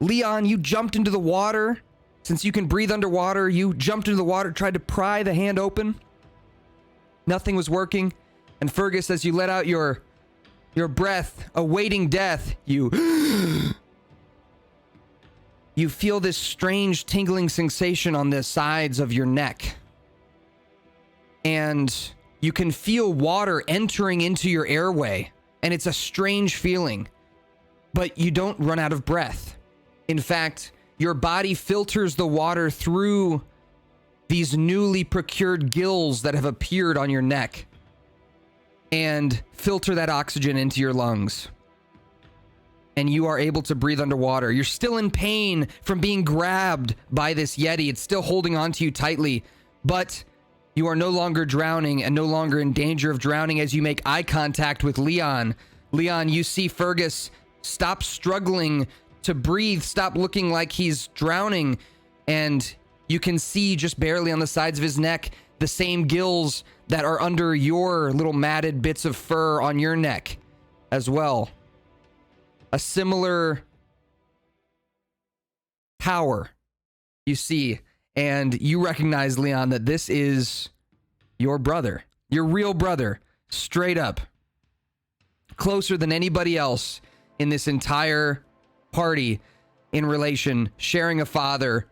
Leon, you jumped into the water. Since you can breathe underwater, you jumped into the water, tried to pry the hand open. Nothing was working. And Fergus, as you let out your breath, awaiting death, you feel this strange tingling sensation on the sides of your neck. And you can feel water entering into your airway. And it's a strange feeling. But you don't run out of breath. In fact, your body filters the water through these newly procured gills that have appeared on your neck and filter that oxygen into your lungs. And you are able to breathe underwater. You're still in pain from being grabbed by this Yeti. It's still holding onto you tightly, but you are no longer drowning and no longer in danger of drowning as you make eye contact with Leon. Leon, you see Fergus stop struggling to breathe, stop looking like he's drowning, and you can see just barely on the sides of his neck the same gills that are under your little matted bits of fur on your neck as well. A similar power you see, and you recognize, Leon, that this is your brother, your real brother, straight up. Closer than anybody else in this entire party in relation, sharing a father.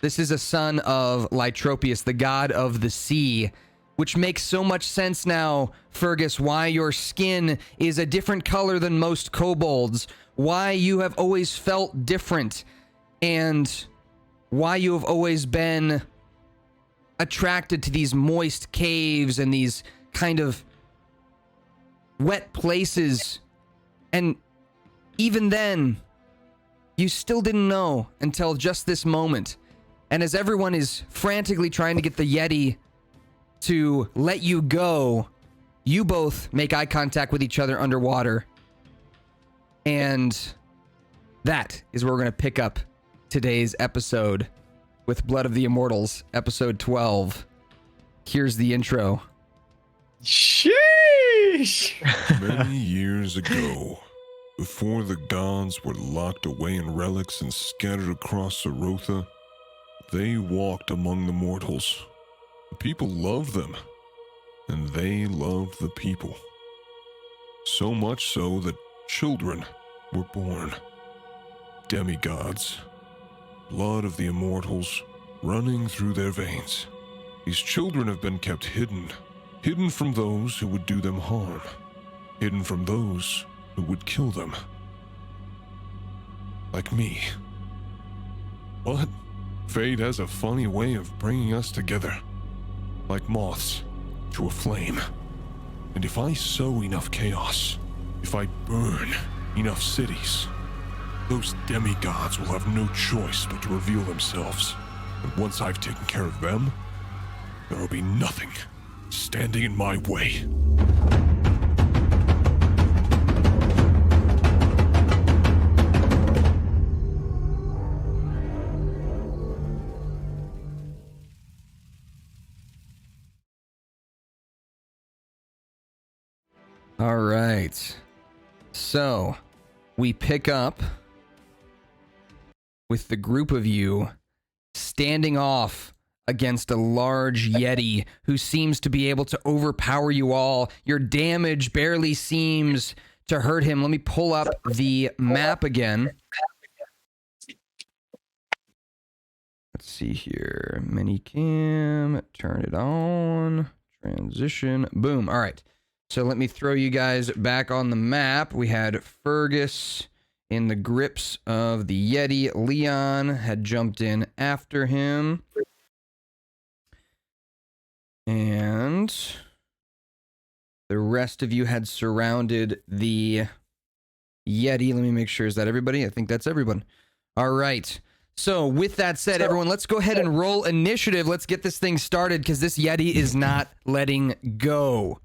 This is a son of Lytropius, the god of the sea, which makes so much sense now, Fergus, why your skin is a different color than most kobolds, why you have always felt different, and why you have always been attracted to these moist caves and these kind of wet places. And even then, you still didn't know until just this moment. And as everyone is frantically trying to get the Yeti to let you go, you both make eye contact with each other underwater. And that is where we're going to pick up today's episode with Blood of the Immortals, episode 12. Here's the intro. Sheesh! Many years ago, before the gods were locked away in relics and scattered across Sarotha, they walked among the mortals. The people loved them, and they loved the people. So much so that children were born. Demigods, blood of the immortals running through their veins. These children have been kept hidden from those who would do them harm, hidden from those who would kill them. Like me. But fate has a funny way of bringing us together, like moths to a flame. And if I sow enough chaos, if I burn enough cities, those demigods will have no choice but to reveal themselves. And once I've taken care of them, there will be nothing standing in my way. All right. So, we pick up with the group of you standing off against a large Yeti who seems to be able to overpower you all. Your damage barely seems to hurt him. Let me pull up the map again. Let's see here. Minicam, turn it on. Transition, boom. All right. So let me throw you guys back on the map. We had Fergus in the grips of the Yeti. Leon had jumped in after him. And the rest of you had surrounded the Yeti. Let me make sure. Is that everybody? I think that's everyone. All right. So with that said, everyone, let's go ahead and roll initiative. Let's get this thing started because this Yeti is not letting go.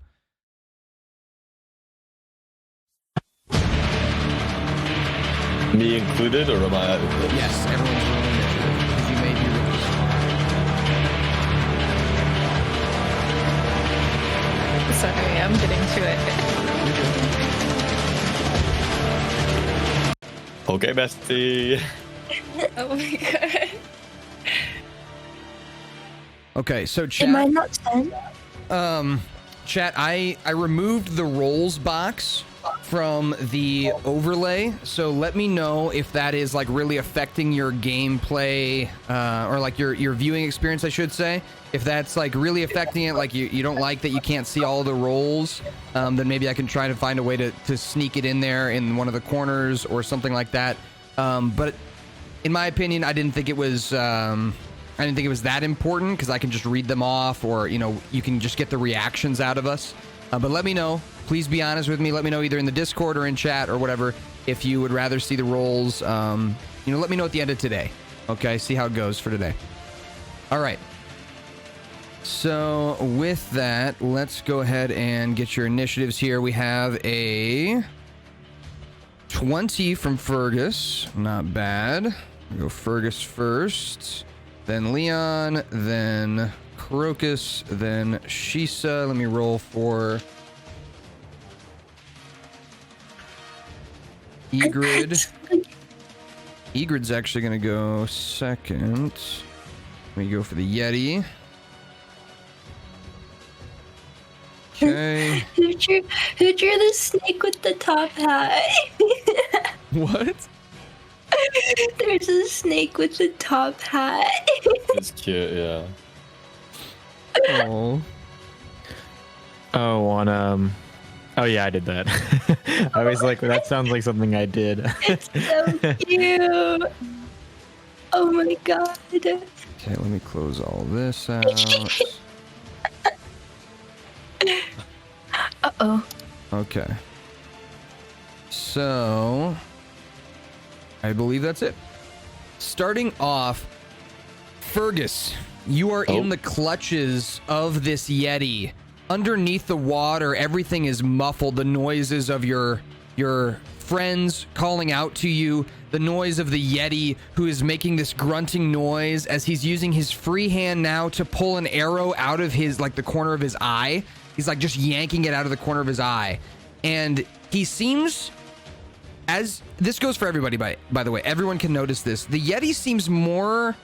Me included, or am I? Yes, everyone's rolling initiative because you may be released. Sorry, I'm getting to it. Okay, bestie. Oh my god. Okay, so Am I chat, not sent? chat, I removed the roles box from the overlay, so let me know if that is like really affecting your gameplay, or like your viewing experience, I should say. If that's like really affecting it, like you don't like that you can't see all the roles, then maybe I can try to find a way to sneak it in there in one of the corners or something like that. But in my opinion, I didn't think it was that important because I can just read them off, or you can just get the reactions out of us. But let me know. Please be honest with me. Let me know either in the Discord or in chat or whatever if you would rather see the roles. Let me know at the end of today. Okay, see how it goes for today. All right. So with that, let's go ahead and get your initiatives here. We have a 20 from Fergus. Not bad. We'll go Fergus first, then Leon, then Crocus, then Shisa. Let me roll for Egrid. Egrid's actually going to go second. Let me go for the Yeti. Okay. Who drew the snake with the top hat? What? There's a snake with the top hat. It's cute, yeah. Oh. Oh, oh yeah, I did that. I was like, that sounds like something I did. It's so cute. Oh my god. Okay, let me close all this out. Uh-oh. Okay. So, I believe that's it. Starting off, Fergus, you are in the clutches of this Yeti. Underneath the water, everything is muffled. The noises of your friends calling out to you, the noise of the Yeti who is making this grunting noise as he's using his free hand now to pull an arrow out of his, like, the corner of his eye. He's like just yanking it out of the corner of his eye. And he seems, as this goes for everybody, by the way, everyone can notice this. The Yeti seems more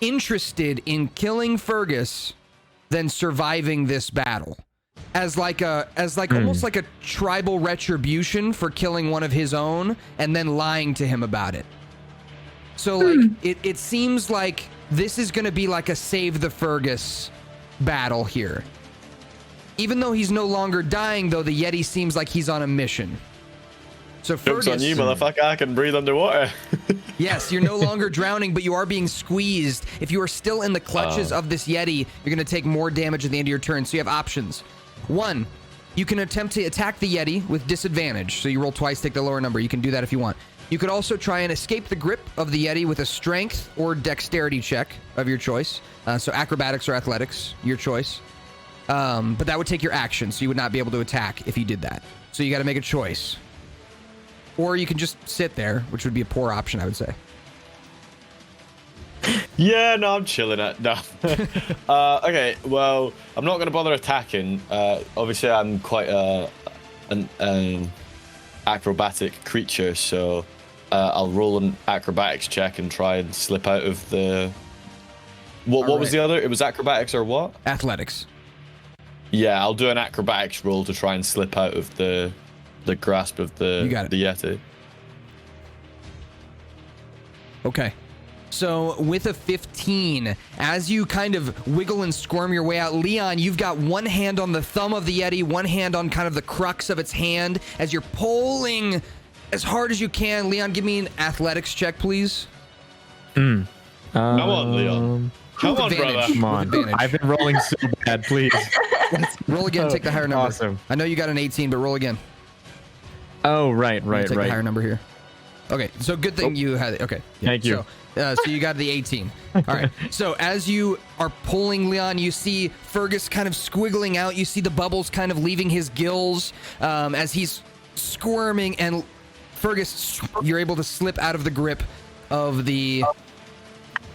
interested in killing Fergus than surviving this battle. As almost like a tribal retribution for killing one of his own and then lying to him about it. So like it seems like this is going to be like a save the Fergus battle here. Even though he's no longer dying, though, the Yeti seems like he's on a mission. So Fergus, joke's on you, motherfucker. I can breathe underwater. Yes, you're no longer drowning, but you are being squeezed. If you are still in the clutches of this Yeti, you're going to take more damage at the end of your turn. So you have options. One, you can attempt to attack the Yeti with disadvantage. So you roll twice, take the lower number. You can do that if you want. You could also try and escape the grip of the Yeti with a strength or dexterity check of your choice. So acrobatics or athletics, your choice. But that would take your action, so you would not be able to attack if you did that. So you got to make a choice. Or you can just sit there, which would be a poor option, I would say. Yeah, no, I'm chilling at no. Okay, well, I'm not going to bother attacking. Obviously, I'm quite an acrobatic creature, so I'll roll an acrobatics check and try and slip out of the... What was the other? It was acrobatics or what? Athletics. Yeah, I'll do an acrobatics roll to try and slip out of the grasp of the Yeti. Okay. So with a 15, as you kind of wiggle and squirm your way out, Leon, you've got one hand on the thumb of the Yeti, one hand on kind of the crux of its hand as you're pulling as hard as you can. Leon, give me an athletics check, please. Come on, Leon. Come on, brother. Come on. I've been rolling so bad, please. Roll again, take the higher number. Awesome. I know you got an 18, but roll again. Oh, right. Take the higher number here. Okay, so good thing you had it. Okay. Yeah, Thank you. So you got the 18. All right. So as you are pulling, Leon, you see Fergus kind of squiggling out. You see the bubbles kind of leaving his gills as he's squirming. And Fergus, you're able to slip out of the grip of the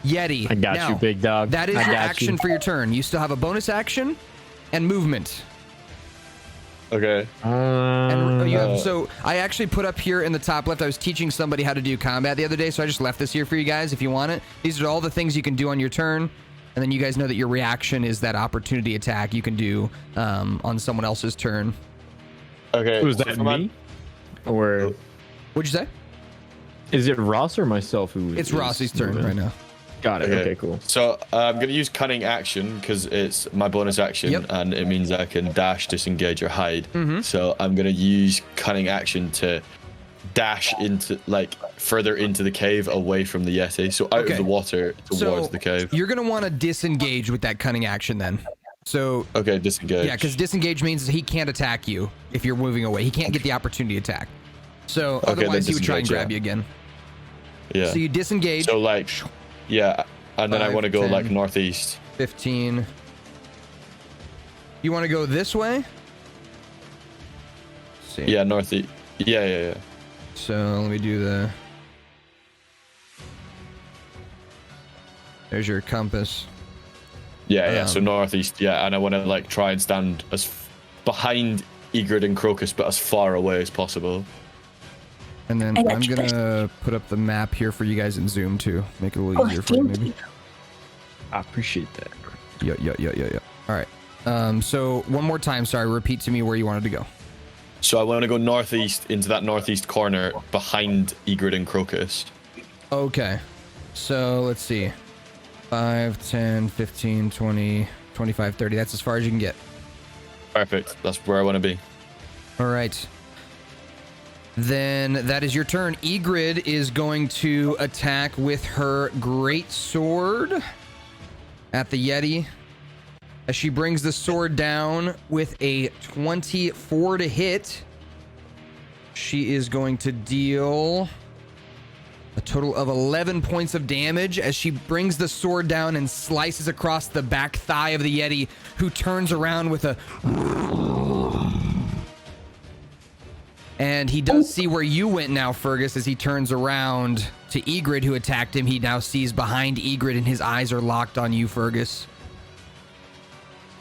Yeti. I got you, big dog. That is your action for your turn. You still have a bonus action and movement. Okay. And you have, so I actually put up here in the top left, I was teaching somebody how to do combat the other day, so I just left this here for you guys if you want it. These are all the things you can do on your turn, and then you guys know that your reaction is that opportunity attack you can do on someone else's turn. Okay. Was that me? Or What'd you say? is it Ross or myself who It's is Rossi's turn moving? right now. Got it. Okay, cool. So I'm going to use cunning action because it's my bonus action, Yep. and it means I can dash, disengage, or hide. So I'm going to use cunning action to dash into, like, further into the cave away from the Yeti. So out Okay. of the water towards the cave. You're going to want to disengage with that cunning action then. So, Okay, disengage. yeah, because disengage means he can't attack you if you're moving away. He can't get the opportunity attack. So Okay, otherwise then he would try and disengage, grab you again. Yeah. So you disengage. So, like, yeah. And then I 5, want to go, 10. like, northeast. 15. You want to go this way? Let's see. Yeah, northeast. Yeah. So let me do the. There's your compass. Yeah. So northeast, yeah. And I want to, like, try and stand behind Egrid and Crocus, but as far away as possible. And then I got I'm you. gonna put up the map here for you guys in Zoom too. Make it a little Oh, easier for you, thank maybe. you. I appreciate that. Yeah. All right. So one more time, sorry, repeat to me where you wanted to go. So I want to go northeast into that northeast corner behind Egrid and Crocus. Okay. So let's see. 5, 10, 15, 20, 25, 30. That's as far as you can get. Perfect. That's where I want to be. All right. Then that is your turn. Egrid is going to attack with her great sword at the Yeti. As she brings the sword down with a 24 to hit, she is going to deal a total of 11 points of damage as she brings the sword down and slices across the back thigh of the Yeti, who turns around with a... And he does see where you went now, Fergus, as he turns around to Egrid, who attacked him. He now sees behind Egrid, and his eyes are locked on you, Fergus.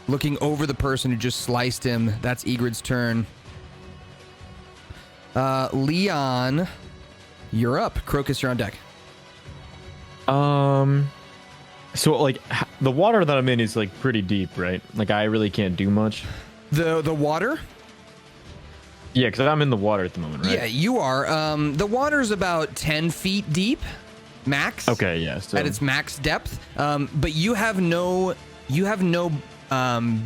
Looking over the person who just sliced him. That's Egrid's turn. Leon, you're up. Crocus, you're on deck. So like the water that I'm in is like pretty deep, right? Like I really can't do much. The water? Yeah, because I'm in the water at the moment, right? Yeah, you are. The water's about 10 feet deep, max. Okay, yeah. So At its max depth. But you have no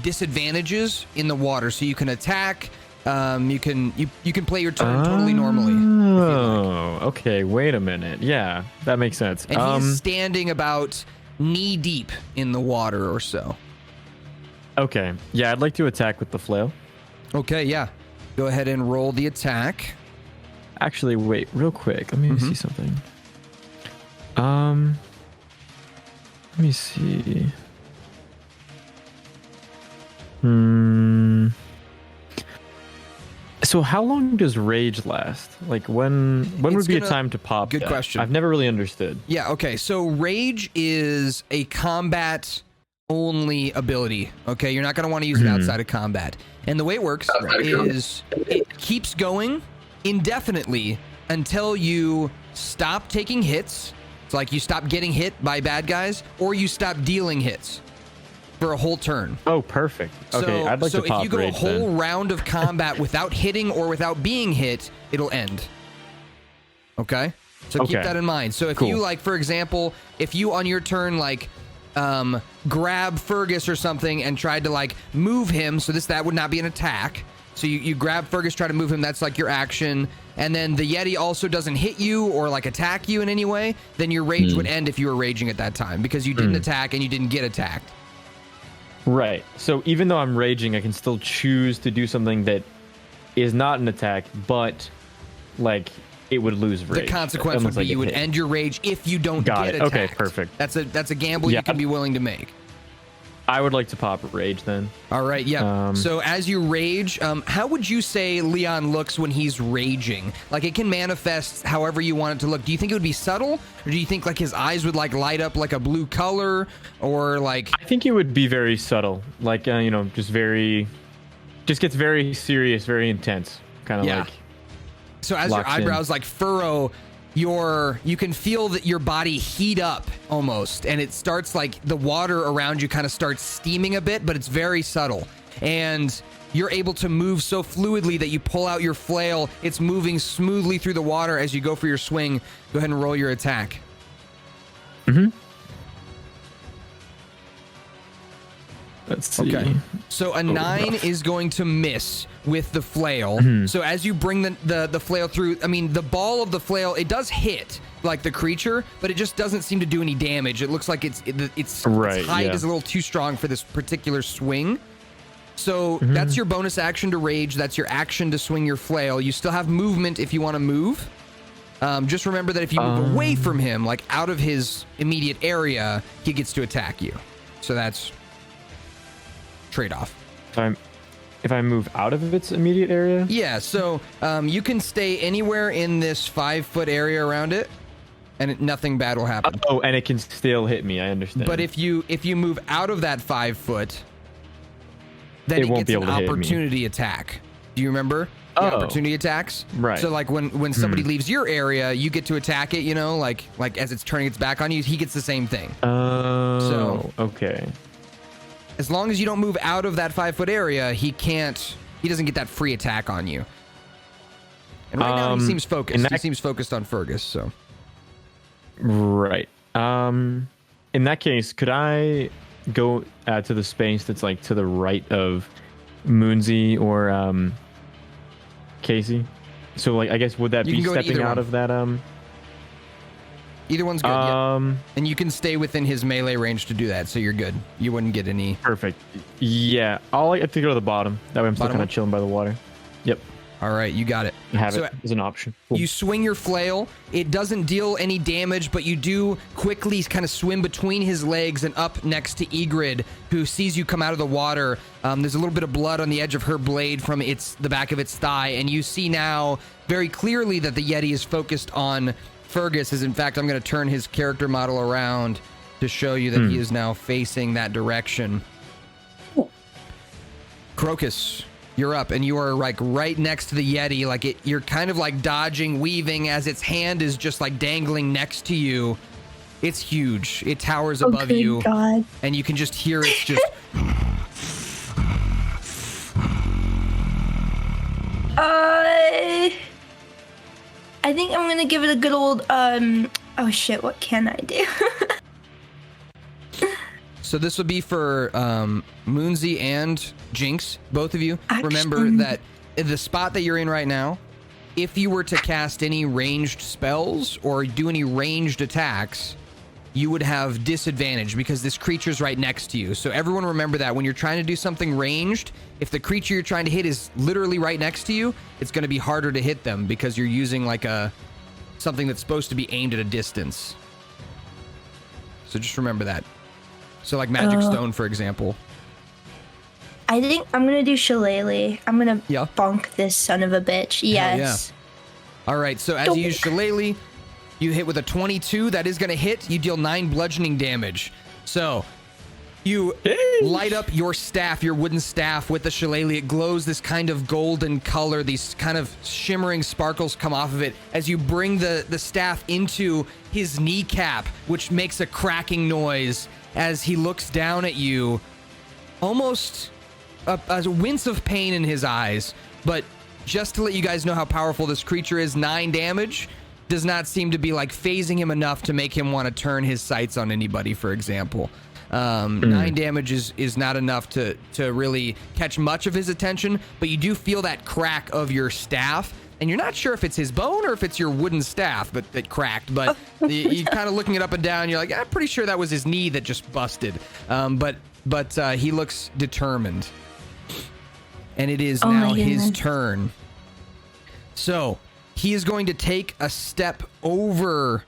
disadvantages in the water, so you can attack. You can play your turn totally normally. Oh, okay. Wait a minute. Yeah, that makes sense. And he's standing about knee deep in the water or so. Okay. Yeah, I'd like to attack with the flail. Okay, yeah. Go ahead and roll the attack. Actually, wait, real quick. Let me see something. Let me see. So how long does rage last? Like when would be a time to pop? Good that? question. I've never really understood. Yeah, okay. So rage is a combat only ability. Okay, you're not going to want to use it outside of combat. And the way it works is it keeps going indefinitely until you stop taking hits. It's like you stop getting hit by bad guys or you stop dealing hits for a whole turn. Oh, perfect. Okay, So, I'd like so to pop if you go rage a whole then. round of combat without hitting or without being hit, it'll end. Okay? So keep Okay. that in mind. So if Cool. you, like, for example, if you on your turn, like, grab Fergus or something and tried to, like, move him, so that would not be an attack. So you grab Fergus, try to move him, that's like your action. And then the Yeti also doesn't hit you or like attack you in any way, then your rage would end if you were raging at that time because you didn't attack and you didn't get attacked. Right. So even though I'm raging, I can still choose to do something that is not an attack, but like it would lose rage. The consequence would Almost be like you a would hit. end your rage if you don't Got get it. attacked. Okay, perfect. That's a gamble Yeah. you can be willing to make. I would like to pop rage then. All right, yeah. So as you rage, how would you say Leon looks when he's raging? Like it can manifest however you want it to look. Do you think it would be subtle, or do you think like his eyes would like light up like a blue color, or like? I think it would be very subtle, like just very just gets very serious, very intense, kind of Yeah. like. So as your locks in. eyebrows like furrow, you can feel that your body heat up almost, and it starts like the water around you kind of starts steaming a bit, but it's very subtle. And you're able to move so fluidly that you pull out your flail. It's moving smoothly through the water as you go for your swing. Go ahead and roll your attack. Let's see. Okay. So a 9 is going to miss with the flail. So as you bring the flail through, I mean, the ball of the flail, it does hit like the creature, but it just doesn't seem to do any damage. It looks like its Right, height yeah. is a little too strong for this particular swing. So that's your bonus action to rage. That's your action to swing your flail. You still have movement if you want to move. Just remember that if you move away from him, like out of his immediate area, he gets to attack you. So that's trade-off. If I move out of its immediate area. Yeah, so you can stay anywhere in this 5-foot area around it, and nothing bad will happen. Oh, and it can still hit me. I understand. But if you move out of that 5-foot, then It it won't gets be an able to hit me. opportunity attack. Do you remember the Oh. opportunity attacks? Right. So like when somebody leaves your area, you get to attack it. You know, like as it's turning its back on you, he gets the same thing. Oh, okay. As long as you don't move out of that 5-foot area, he doesn't get that free attack on you. And right now he seems focused. He seems focused on Fergus, so. Right. In that case, could I go to the space that's like to the right of Moonsey or Casey? So like I guess would that You be can go to stepping either out one. of that Either one's good. Yeah. And you can stay within his melee range to do that, so you're good. You wouldn't get any. Perfect. Yeah, I have to go to the bottom. That way I'm still Bottom kind of chilling by the water. Yep. All right, you got it. I have So it as an option. Cool. you swing your flail. It doesn't deal any damage, but you do quickly kind of swim between his legs and up next to Egrid, who sees you come out of the water. There's a little bit of blood on the edge of her blade from the back of its thigh, and you see now very clearly that the Yeti is focused on Fergus. As in fact, I'm going to turn his character model around to show you that he is now facing that direction. Crocus, you're up, and you are like right next to the Yeti. Like you're kind of like dodging, weaving as its hand is just like dangling next to you. It's huge. It towers above good you, God. and you can just hear it just. I think I'm gonna give it a good old oh shit, what can I do? So this would be for Moonsey and Jinx, both of you. Remember Action. that the spot that you're in right now, if you were to cast any ranged spells or do any ranged attacks, you would have disadvantage because this creature's right next to you. So everyone remember that when you're trying to do something ranged, if the creature you're trying to hit is literally right next to you, it's going to be harder to hit them because you're using like something that's supposed to be aimed at a distance. So just remember that. So like Magic Stone, for example. I think I'm gonna do Shillelagh. I'm gonna Yeah. bonk this son of a bitch. Yes. All right, so as you use Shillelagh, you hit with a 22. That is going to hit. You deal 9 bludgeoning damage. So you light up your staff, your wooden staff, with the Shillelagh. It glows this kind of golden color. These kind of shimmering sparkles come off of it as you bring the staff into his kneecap, which makes a cracking noise as he looks down at you, almost a wince of pain in his eyes. But just to let you guys know how powerful this creature is, 9 damage does not seem to be like phasing him enough to make him want to turn his sights on anybody, for example. 9 damage is not enough to really catch much of his attention, but you do feel that crack of your staff, and you're not sure if it's his bone or if it's your wooden staff that cracked, but you kind of looking it up and down, you're like, I'm pretty sure that was his knee that just busted. But he looks determined. And it is now his turn. So he is going to take a step over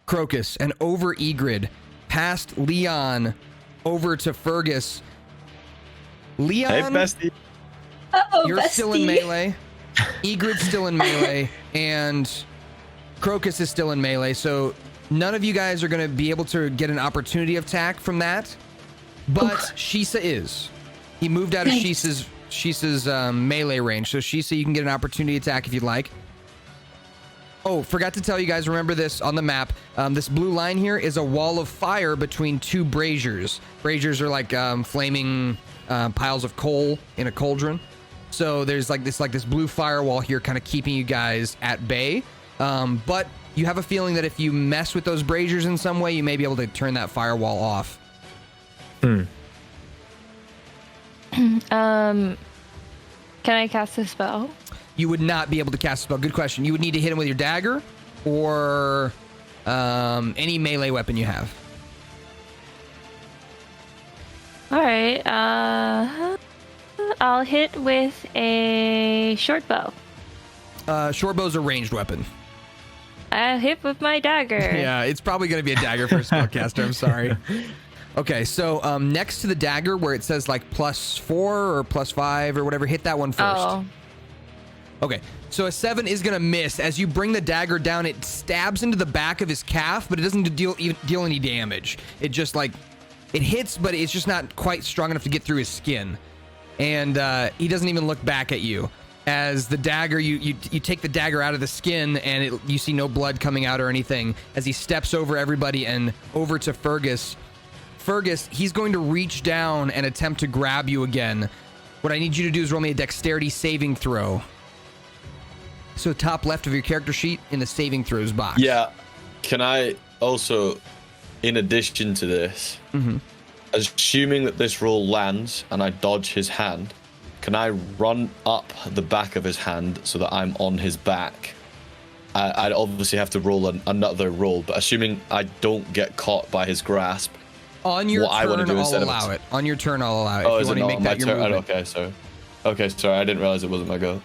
Crocus and over Egrid, past Leon, over to Fergus. Leon, Hey, bestie. Uh-oh, you're bestie. still in melee. Egrid's still in melee, and Crocus is still in melee. So none of you guys are going to be able to get an opportunity attack from that, but Shisa is. He moved out of Nice. Shisa's melee range. So Shisa, you can get an opportunity attack if you'd like. Oh, forgot to tell you guys, remember this on the map. This blue line here is a wall of fire between two braziers. Braziers are like flaming piles of coal in a cauldron. So there's like this blue firewall here kind of keeping you guys at bay. But you have a feeling that if you mess with those braziers in some way, you may be able to turn that firewall off. Can I cast a spell? You would not be able to cast a spell. Good question. You would need to hit him with your dagger or any melee weapon you have. All right. I'll hit with a short bow. Short bow's a ranged weapon. I'll hit with my dagger. Yeah, it's probably going to be a dagger for a spellcaster. I'm sorry. Okay, so next to the dagger where it says like +4 or +5 or whatever, hit that one first. Oh. Okay, so a 7 is gonna miss. As you bring the dagger down, it stabs into the back of his calf, but it doesn't deal any damage. It just like, it hits, but it's just not quite strong enough to get through his skin. And he doesn't even look back at you. As the dagger, you take the dagger out of the skin, and you see no blood coming out or anything. As he steps over everybody and over to Fergus. Fergus, he's going to reach down and attempt to grab you again. What I need you to do is roll me a dexterity saving throw. So top left of your character sheet in the saving throws box. Yeah. Can I also, in addition to this, assuming that this roll lands and I dodge his hand, can I run up the back of his hand so that I'm on his back? I'd obviously have to roll another roll, but assuming I don't get caught by his grasp, on your what turn, I want to do I'll instead allow of it. On your turn, I'll allow it. Oh, if is you it want to not make on that my your turn? movement. Okay, sorry. I didn't realize it wasn't my go.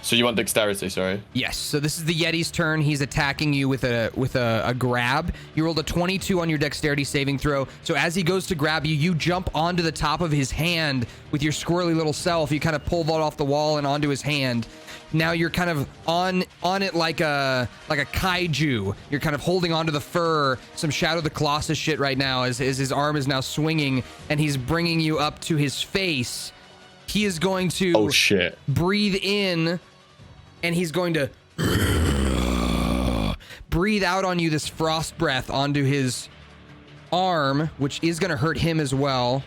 So you want dexterity? Sorry. Yes. So this is the Yeti's turn. He's attacking you with a grab. You rolled a 22 on your dexterity saving throw. So as he goes to grab you, you jump onto the top of his hand with your squirrely little self. You kind of pull vault off the wall and onto his hand. Now you're kind of on it like a kaiju. You're kind of holding onto the fur, some Shadow of the Colossus shit right now as his arm is now swinging and he's bringing you up to his face. He is going to Oh shit. breathe in and he's going to breathe out on you this frost breath onto his arm, which is going to hurt him as well.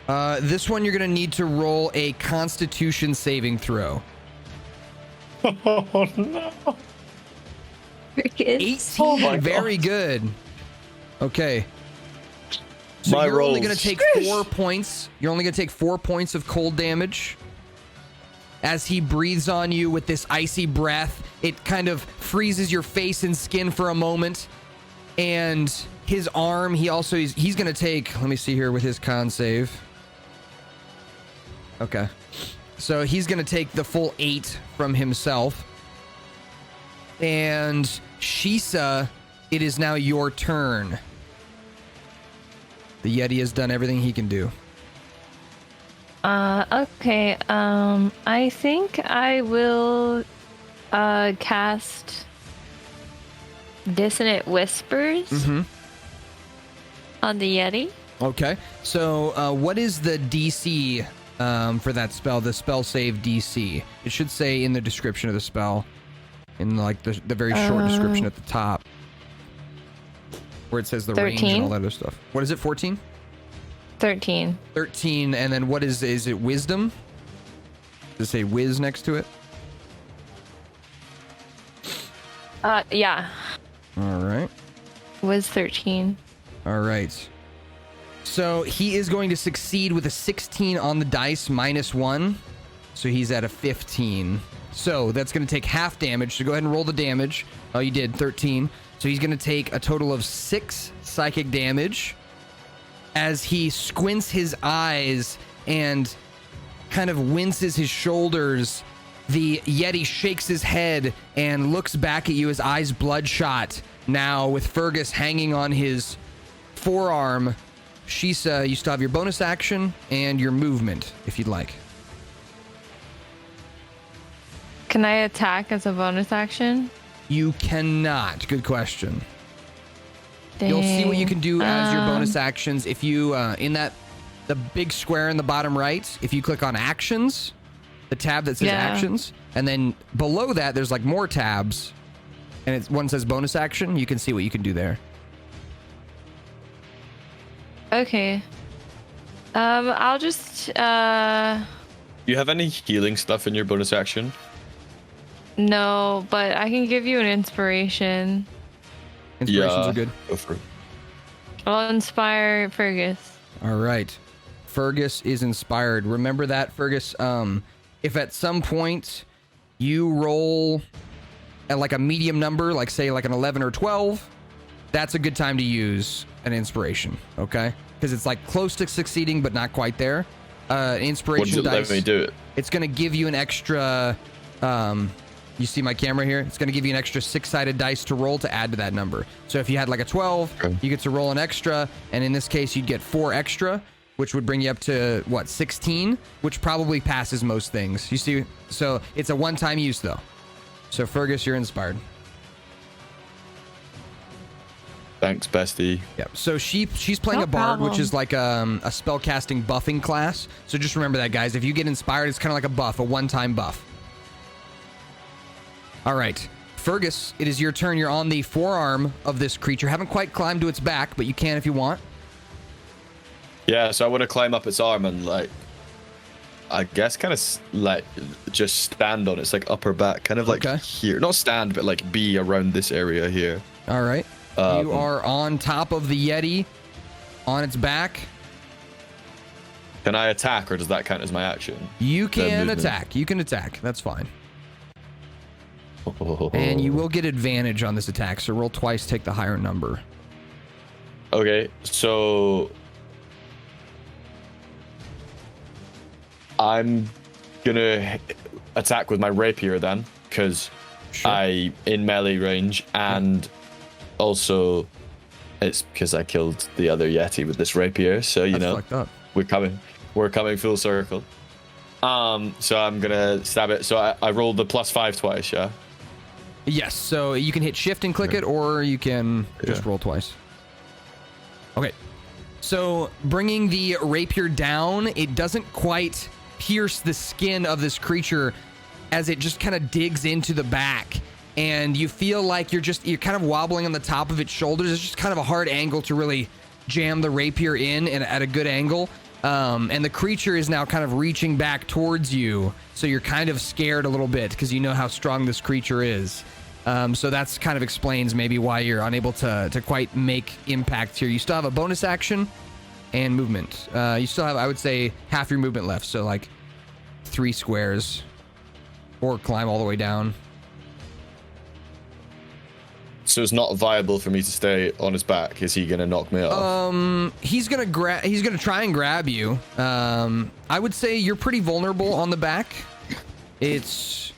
This one you're going to need to roll a Constitution saving throw. Oh no. Crickets. 18. my Very good. Okay. So My you're only rolls. going to take 4 points. You're only going to take 4 points of cold damage. As he breathes on you with this icy breath, it kind of freezes your face and skin for a moment. And his arm, he's going to take, let me see here with his con save. Okay. So he's going to take the full 8 from himself. And Shisa, it is now your turn. The Yeti has done everything he can do. Okay. I think I will cast Dissonant Whispers on the Yeti. Okay. So what is the DC for that spell? The spell save DC. It should say in the description of the spell, in like the very short description at the top, where it says the range and 13. all that other stuff. What is it? 14? 13. 13, and then what is it wisdom? Does it say whiz next to it? Yeah. All right. Was 13. All right. So he is going to succeed with a 16 on the dice -1. So he's at a 15. So that's going to take half damage. So go ahead and roll the damage. Oh, you did 13. So he's going to take a total of 6 psychic damage as he squints his eyes and kind of winces his shoulders. The Yeti shakes his head and looks back at you, his eyes bloodshot. Now, with Fergus hanging on his forearm, Shisa, you still have your bonus action and your movement, if you'd like. Can I attack as a bonus action? You cannot. Good question. You'll see what you can do as your Dang. bonus actions. If you, in the big square in the bottom right, if you click on actions, the tab that says actions, and then below that, there's like more tabs, and one says bonus action. You can see what you can do there. Okay. I'll just Do you have any healing stuff in your bonus action? no, but I can give you an inspiration. Inspirations are good. Go for it. I'll inspire Fergus. All right. Fergus is inspired. Remember that, Fergus. If at some point you roll at like a medium number, like say like an 11 or 12, that's a good time to use an inspiration, okay? Because it's like close to succeeding, but not quite there. Inspiration What does it dice. let me do it? It's going to give you an extra. You see my camera here? It's going to give you an extra 6-sided dice to roll to add to that number. So if you had like a 12, Okay. you get to roll an extra, and in this case, you'd get 4 extra, which would bring you up to what, 16, which probably passes most things. You see? So it's a one-time use though. So Fergus, you're inspired. Thanks, bestie. Yep. So she's playing No a bard, which problem. is like a spellcasting buffing class. So just remember that, guys. If you get inspired, it's kind of like a buff, a one-time buff. All right, Fergus, it is your turn. You're on the forearm of this creature. Haven't quite climbed to its back, but you can if you want. Yeah, so I want to climb up its arm and like, I guess kind of like just stand on its like upper back, kind of like Okay. here. Not stand, but like be around this area here. All right. You are on top of the Yeti, on its back. Can I attack, or does that count as my action? You can movement. attack. You can attack. That's fine. Oh. And you will get advantage on this attack, so roll twice, take the higher number. Okay, so I'm gonna attack with my rapier then, because Sure. I in melee range, and also it's because I killed the other Yeti with this rapier. So you That's know fucked up. we're coming full circle. So I'm gonna stab it. So I rolled the +5 twice. Yeah. Yes, so you can hit shift and click it, or you can just roll twice. Okay. So bringing the rapier down, it doesn't quite pierce the skin of this creature as it just kind of digs into the back. And you feel like you're kind of wobbling on the top of its shoulders. It's just kind of a hard angle to really jam the rapier in and at a good angle. And the creature is now kind of reaching back towards you. So you're kind of scared a little bit because you know how strong this creature is. So that's kind of explains maybe why you're unable to quite make impact here. You still have a bonus action and movement. You still have, I would say, half your movement left. So like 3 squares or climb all the way down. So it's not viable for me to stay on his back. Is he gonna knock me off? He's gonna try and grab you. I would say you're pretty vulnerable on the back. It's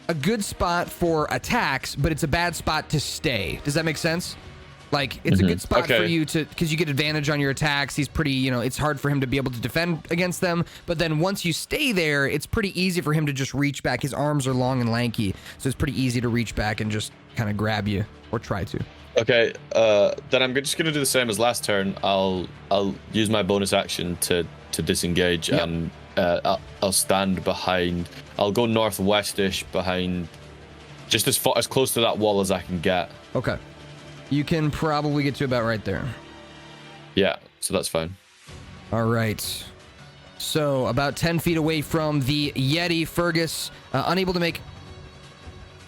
a good spot for attacks, but it's a bad spot to stay. Does that make sense? Like, it's a good spot for you to, because you get advantage on your attacks. He's pretty, it's hard for him to be able to defend against them. But then once you stay there, it's pretty easy for him to just reach back. His arms are long and lanky, so it's pretty easy to reach back and just kind of grab you, or try to. Okay, then I'm just gonna do the same as last turn. I'll use my bonus action to disengage, Yep. and I'll stand behind. I'll go northwestish behind, just as close to that wall as I can get. Okay. You can probably get to about right there. Yeah, so that's fine. All right. So about 10 feet away from the Yeti, Fergus, unable to make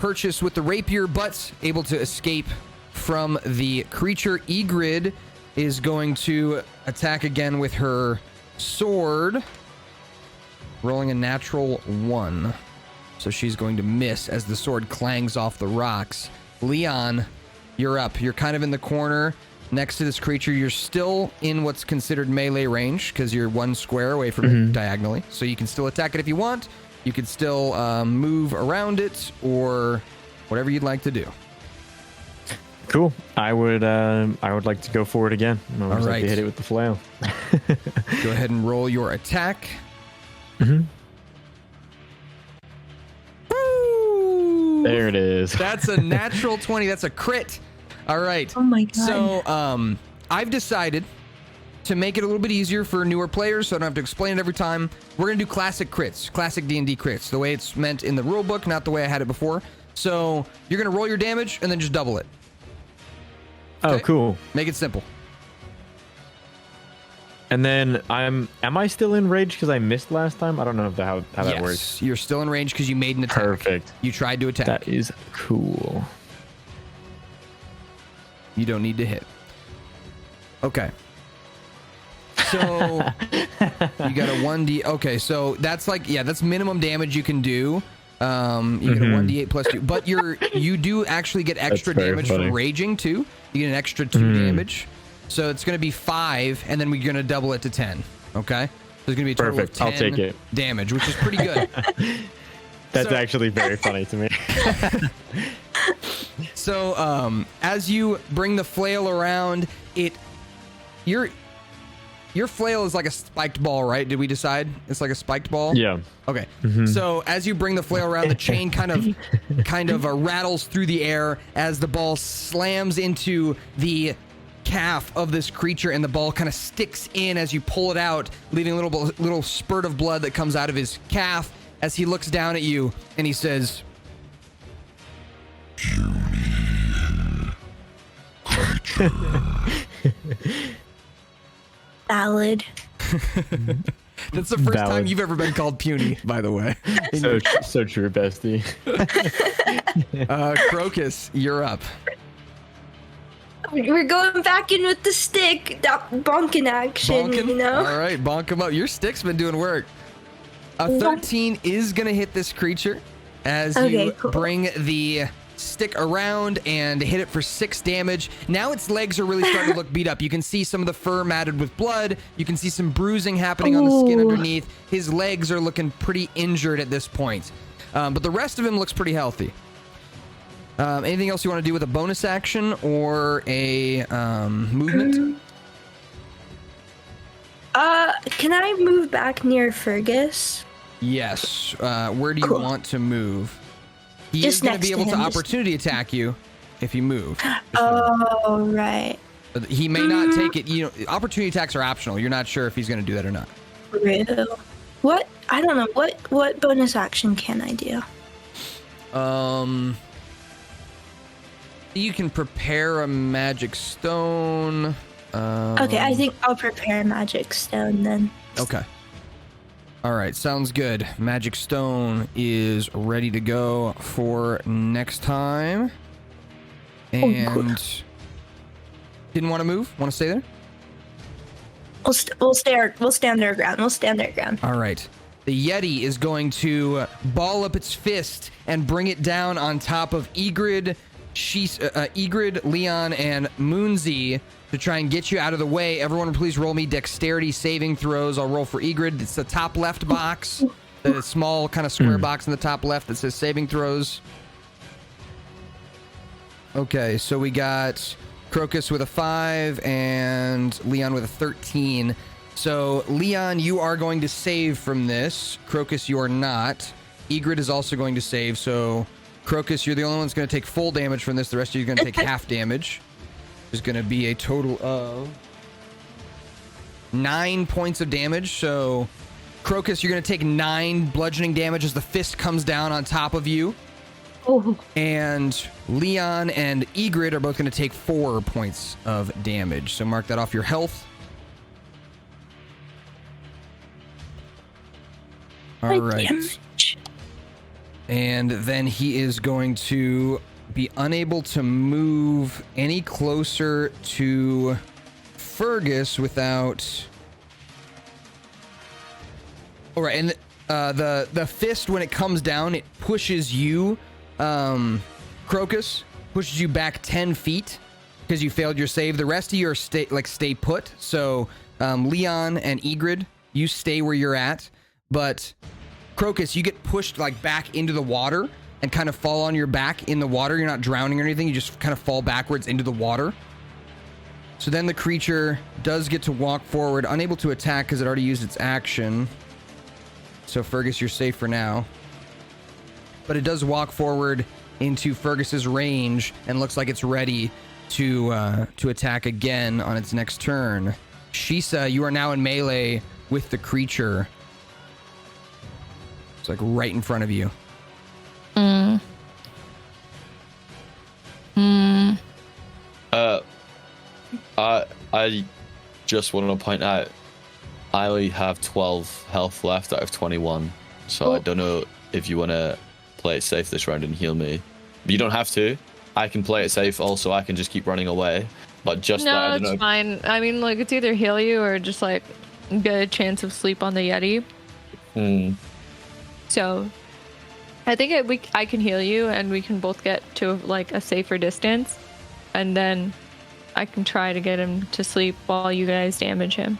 purchase with the rapier, but able to escape from the creature. Egrid is going to attack again with her sword, rolling a natural 1. So she's going to miss as the sword clangs off the rocks. Leon, you're up. You're kind of in the corner next to this creature. You're still in what's considered melee range because you're 1 square away from it diagonally. So you can still attack it if you want. You can still move around it or whatever you'd like to do. Cool. I would like to go for it again. I would All like right. to hit it with the flail. Go ahead and roll your attack. Woo! There it is. That's a natural 20. That's a crit. All right. Oh my god. So, I've decided to make it a little bit easier for newer players, so I don't have to explain it every time. We're gonna do classic crits, classic D&D crits, the way it's meant in the rule book, not the way I had it before. So you're gonna roll your damage and then just double it. Oh, Okay? cool. Make it simple. And then am I still in rage because I missed last time? I don't know how that works. You're still in range because you made an attack. Perfect. You tried to attack. That is cool. You don't need to hit. Okay. So you got a 1d. Okay, so that's like, yeah, that's minimum damage you can do. You get a 1d8 plus 2, but you do actually get extra very damage funny. from raging too. You get an extra 2 damage. So it's going to be 5, and then we're going to double it to 10. Okay? So it's going to be a total Perfect. of I'll 10 take it. damage, which is pretty good. That's So- actually very funny to me. So as you bring the flail around, your flail is like a spiked ball, right? Did we decide it's like a spiked ball? Yeah. Okay. So as you bring the flail around, the chain kind of rattles through the air as the ball slams into the calf of this creature, and the ball kind of sticks in as you pull it out, leaving a little spurt of blood that comes out of his calf as he looks down at you and he says, Valid. that's the first time Valid. you've ever been called puny, by the way. So true, bestie. Crocus, you're up. We're going back in with the stick. That bonking action, Bonkin'? you know? All right, bonk him up. Your stick's been doing work. A 13 is going to hit this creature as Okay, you cool. bring the stick around and hit it for 6 damage. Now its legs are really starting to look beat up. You can see some of the fur matted with blood. You can see some bruising happening on the skin Ooh. underneath. His legs are looking pretty injured at this point. But the rest of him looks pretty healthy. Anything else you want to do with a bonus action or a movement? Can I move back near Fergus? Yes. Where do you Cool. want to move? He Just is going to next be to able to him, just- opportunity attack you if you move. Oh, right. But he may not take it. You know, opportunity attacks are optional. You're not sure if he's going to do that or not. True. What? I don't know. What bonus action can I do? You can prepare a magic stone. Okay, I think I'll prepare a magic stone then. Okay. All right, sounds good. Magic stone is ready to go for next time. And didn't want to move? Want to stay there? We'll stand our ground. We'll stand our ground. All right. The Yeti is going to ball up its fist and bring it down on top of Egrid, Leon, and Moonsey to try and get you out of the way. Everyone, please roll me dexterity saving throws. I'll roll for Egrid. It's the top left box, the small kind of square box in the top left that says saving throws. Okay, so we got Crocus with a 5 and Leon with a 13. So, Leon, you are going to save from this. Crocus, you are not. Egrid is also going to save. So, Crocus, you're the only one that's going to take full damage from this. The rest of you are going to take half damage. There's going to be a total of 9 points of damage. So, Crocus, you're going to take 9 bludgeoning damage as the fist comes down on top of you. Oh, And Leon and Egrid are both going to take 4 points of damage. So, mark that off your health. All right. damage. And then he is going to be unable to move any closer to Fergus without. All right, and the fist, when it comes down, it pushes you, Crocus, pushes you back 10 feet because you failed your save. The rest of you are stay put. So Leon and Egrid, you stay where you're at, but Crocus, you get pushed like back into the water and kind of fall on your back in the water. You're not drowning or anything. You just kind of fall backwards into the water. So then the creature does get to walk forward, unable to attack because it already used its action. So Fergus, you're safe for now. But it does walk forward into Fergus's range and looks like it's ready to attack again on its next turn. Shisa, you are now in melee with the creature. It's like right in front of you. I just want to point out, I only have 12 health left out of 21, so I don't know if you want to play it safe this round and heal me. You don't have to. I can play it safe. Also, I can just keep running away. But just that, I don't know. It's fine. I mean, like, it's either heal you or just like get a chance of sleep on the Yeti. So, I think I can heal you, and we can both get to like a safer distance, and then I can try to get him to sleep while you guys damage him.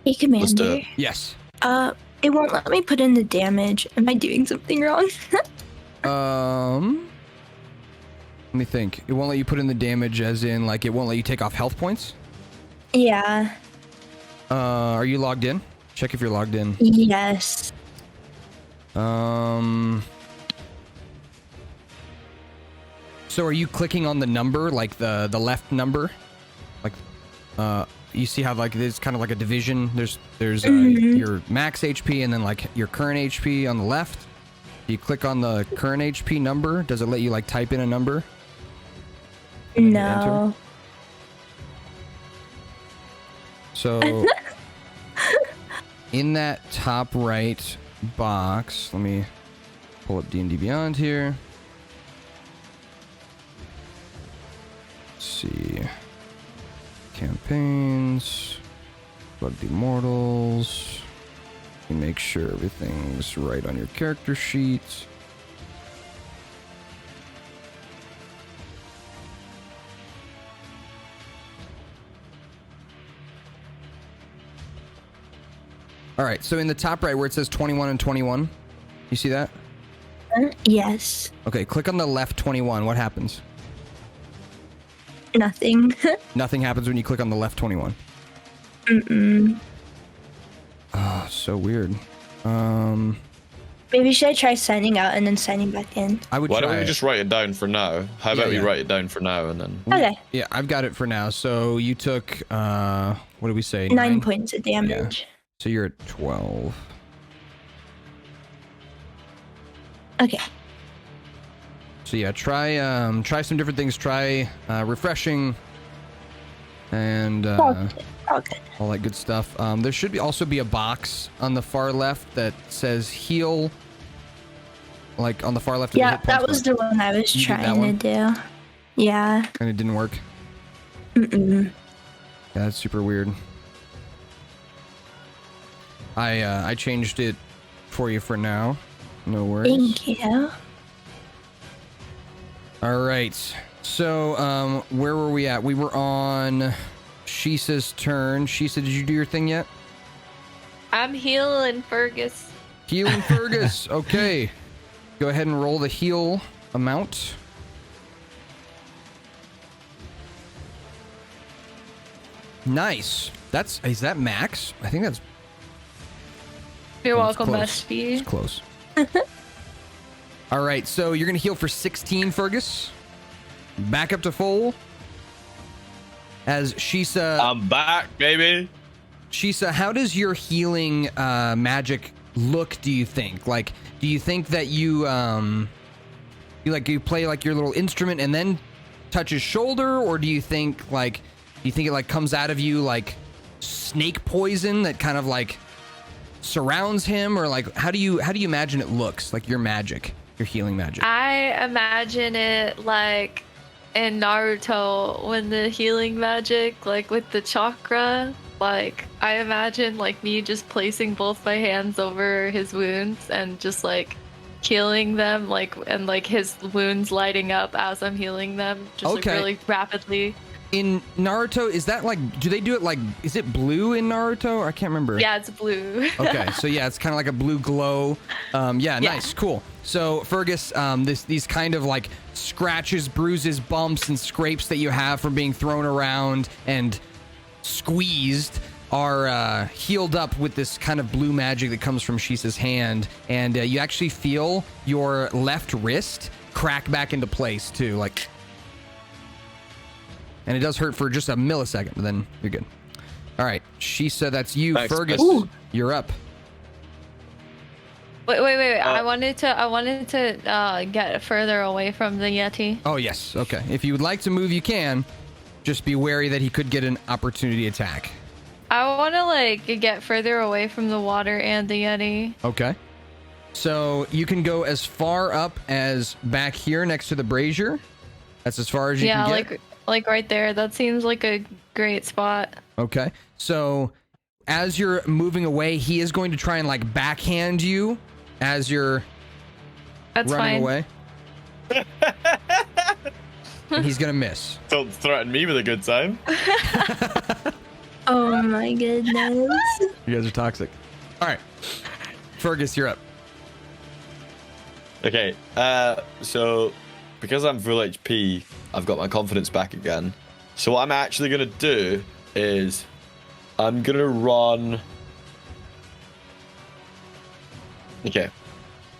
Hey, Commander. Yes. It won't let me put in the damage. Am I doing something wrong? Let me think. It won't let you put in the damage as in, like, it won't let you take off health points? Yeah. Are you logged in? Check if you're logged in. Yes. So are you clicking on the number, like the left number? Like, you see how, like, there's kind of like a division. There's your max HP and then, like, your current HP on the left. You click on the current HP number. Does it let you, like, type in a number? No. So in that top right box, let me pull up D&D Beyond here. Let's see. Campaigns. Plug the Immortals. You make sure everything's right on your character sheet. All right, so in the top right where it says 21 and 21, you see that? Yes. Okay, click on the left 21. What happens? Nothing. Nothing happens when you click on the left 21. Oh, so weird. Maybe should I try signing out and then signing back in? I would Why try don't we it. just write it down for now? How about we write it down for now and then? Okay. Yeah, I've got it for now. So you took, what did we say? 9 points of damage. So you're at 12. Okay. So yeah, try some different things. Try refreshing and All good. all that good stuff. There should also be a box on the far left that says heal. Like on the far left. Of the Yeah, hit that points was bar. the one I was You did that trying one? to do. Yeah. And it didn't work. Mm-mm. Yeah, that's super weird. I changed it for you for now. No worries. Thank you. All right. So, where were we at? We were on Shisa's turn. Shisa, did you do your thing yet? I'm healing Fergus. Healing Fergus. Okay. Go ahead and roll the heal amount. Nice. Is that max? I think that's You're That's welcome, close. bestie. It's close. All right, so you're going to heal for 16, Fergus. Back up to full. As Shisa... I'm back, baby. Shisa, how does your healing magic look, do you think? Like, do you think that you play like your little instrument and then touch his shoulder? Or do you think it like comes out of you like snake poison that kind of like surrounds him? Or like, how do you imagine it looks like your magic, your healing magic? I imagine it like in Naruto when the healing magic, like with the chakra, like I imagine like me just placing both my hands over his wounds and just like healing them, like, and like his wounds lighting up as I'm healing them, just like really rapidly. In Naruto, is that like, do they do it like, is it blue in Naruto? I can't remember. Yeah, it's blue. Okay, so yeah, it's kind of like a blue glow. Yeah, nice, cool. So Fergus, these kind of like scratches, bruises, bumps, and scrapes that you have from being thrown around and squeezed are healed up with this kind of blue magic that comes from Shisa's hand, and you actually feel your left wrist crack back into place too, like. And it does hurt for just a millisecond, but then you're good. All right. She said that's you, Thanks, Fergus. Ooh. You're up. Wait. I wanted to get further away from the Yeti. Oh, yes. Okay. If you would like to move, you can. Just be wary that he could get an opportunity attack. I want to like get further away from the water and the Yeti. Okay. So you can go as far up as back here next to the brazier. That's as far as you can get. Yeah, like right there. That seems like a great spot. Okay. So as you're moving away, he is going to try and like backhand you as you're That's running fine. away. And he's going to miss. Don't threaten me with a good time. Oh my goodness. You guys are toxic. All right. Fergus, you're up. Okay, so because I'm full HP, I've got my confidence back again. So what I'm actually gonna do is I'm gonna run. Okay,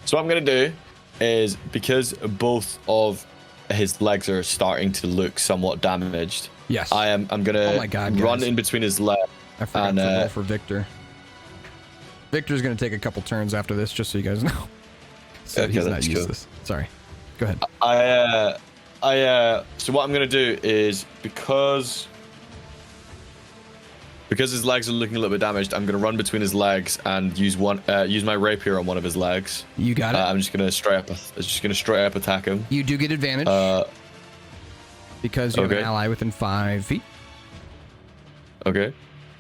so what I'm gonna do is, because both of his legs are starting to look somewhat damaged. Yes. I'm gonna Oh my God, run guys. in between his legs. I forgot and, to roll for Victor. Victor's going to take a couple turns after this, just so you guys know. So Okay, he's not that's used cool. this. Sorry. Go ahead. So what I'm gonna do is, because his legs are looking a little bit damaged, I'm gonna run between his legs and use my rapier on one of his legs. You got it. I'm just gonna straight up attack him. You do get advantage because you have an okay. ally within 5 feet. Okay.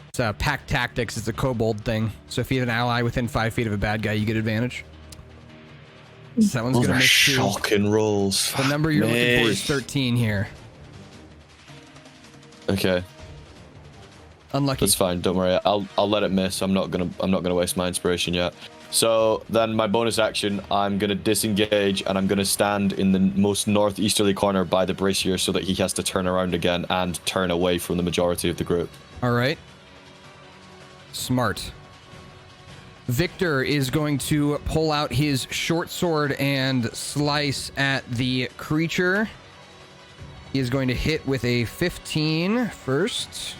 It's pack tactics. It's a kobold thing. So if you have an ally within 5 feet of a bad guy, you get advantage. So that one's Those going to are miss too. shocking rolls. The number you're looking for Me. is 13 here. Okay, Unlucky. that's fine. Don't worry. I'll let it miss. I'm not gonna waste my inspiration yet. So then my bonus action, I'm gonna disengage and I'm gonna stand in the most northeasterly corner by the brazier so that he has to turn around again and turn away from the majority of the group. All right. Smart. Victor is going to pull out his short sword and slice at the creature. He is going to hit with a 15 first.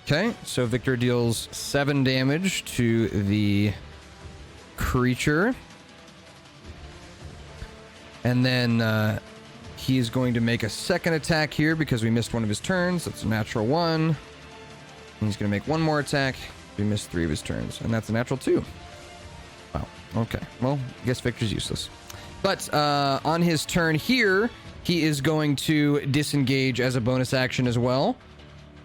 Okay, so Victor deals 7 damage to the creature. And then he's going to make a second attack here because we missed one of his turns. That's a natural 1. And he's going to make one more attack. We missed 3 of his turns, and that's a natural 2. Wow. Okay. Well, I guess Victor's useless. But on his turn here, he is going to disengage as a bonus action as well.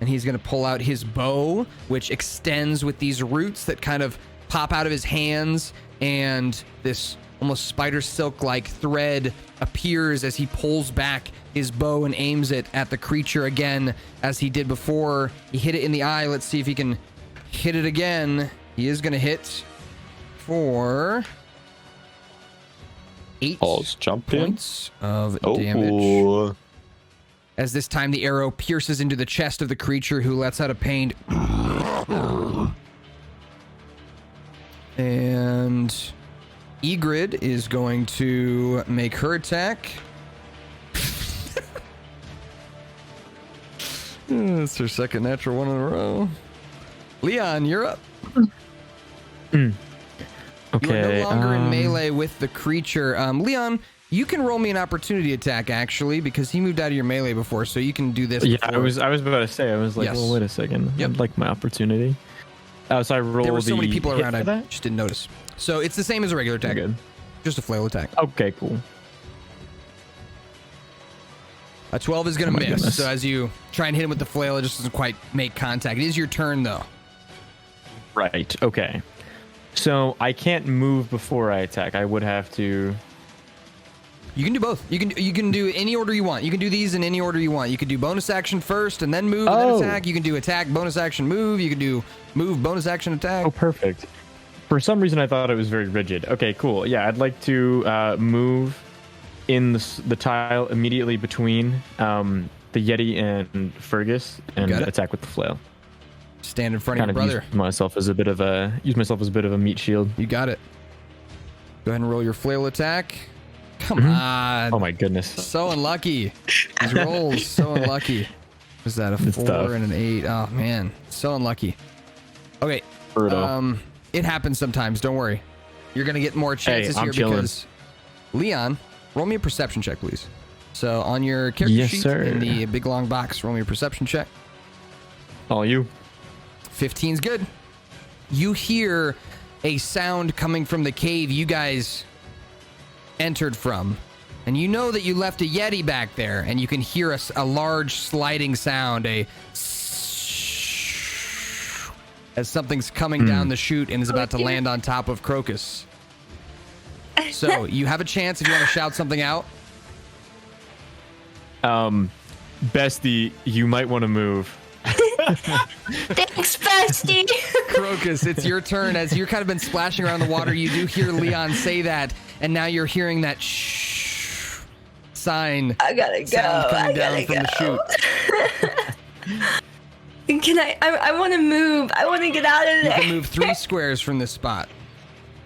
And he's going to pull out his bow, which extends with these roots that kind of pop out of his hands. And this almost spider silk-like thread appears as he pulls back his bow and aims it at the creature again, as he did before. He hit it in the eye. Let's see if he can hit it again. He is going to hit for 8 points of damage. As this time the arrow pierces into the chest of the creature, who lets out a pained and Egrid is going to make her attack. That's her second natural 1 in a row. Leon, you're up. Okay. You are no longer in melee with the creature. Leon, you can roll me an opportunity attack, actually, because he moved out of your melee before, so you can do this. Yeah, before. I was about to say. I was like, Yes. well, wait a second. Yep. I'd like my opportunity. So I roll. There were so many the people hit around, for I that? just didn't notice. So it's the same as a regular attack. Good. Just a flail attack. Okay, cool. A 12 is going to Oh my miss. goodness. So as you try and hit him with the flail, it just doesn't quite make contact. It is your turn, though. Right. Okay. So I can't move before I attack. I would have to. You can do both. You can do any order you want. You can do these in any order you want. You could do bonus action first and then move and then attack. You can do attack, bonus action, move. You can do move, bonus action, attack. Oh, perfect. For some reason, I thought it was very rigid. Okay, cool. Yeah, I'd like to move in the tile immediately between the Yeti and Fergus and Got it. attack with the flail. Stand in front Kind of of your brother. use myself as a bit of a meat shield. You got it. Go ahead and roll your flail attack. Come on. Oh my goodness. So unlucky. These rolls, so unlucky. Was that a It's 4 tough. and an 8? Oh man, so unlucky. Okay. Brutal. It happens sometimes. Don't worry. You're gonna get more chances I'm here chilling. because Leon, roll me a perception check, please. So on your character Yes, sheet sir. in the big long box, roll me a perception check. All you. 15's good. You hear a sound coming from the cave you guys entered from. And you know that you left a Yeti back there, and you can hear a large sliding sound, as something's coming down the chute and is about to land on top of Crocus. So you have a chance if you want to shout something out. Bestie, you might want to move. Thanks, bestie. Crocus, it's your turn. As you're kind of been splashing around the water, you do hear Leon say that, and now you're hearing that shh sign. I gotta go. Sound coming I down gotta from go. the chute. Can I want to move. I want to get out of You there. can move 3 squares from this spot.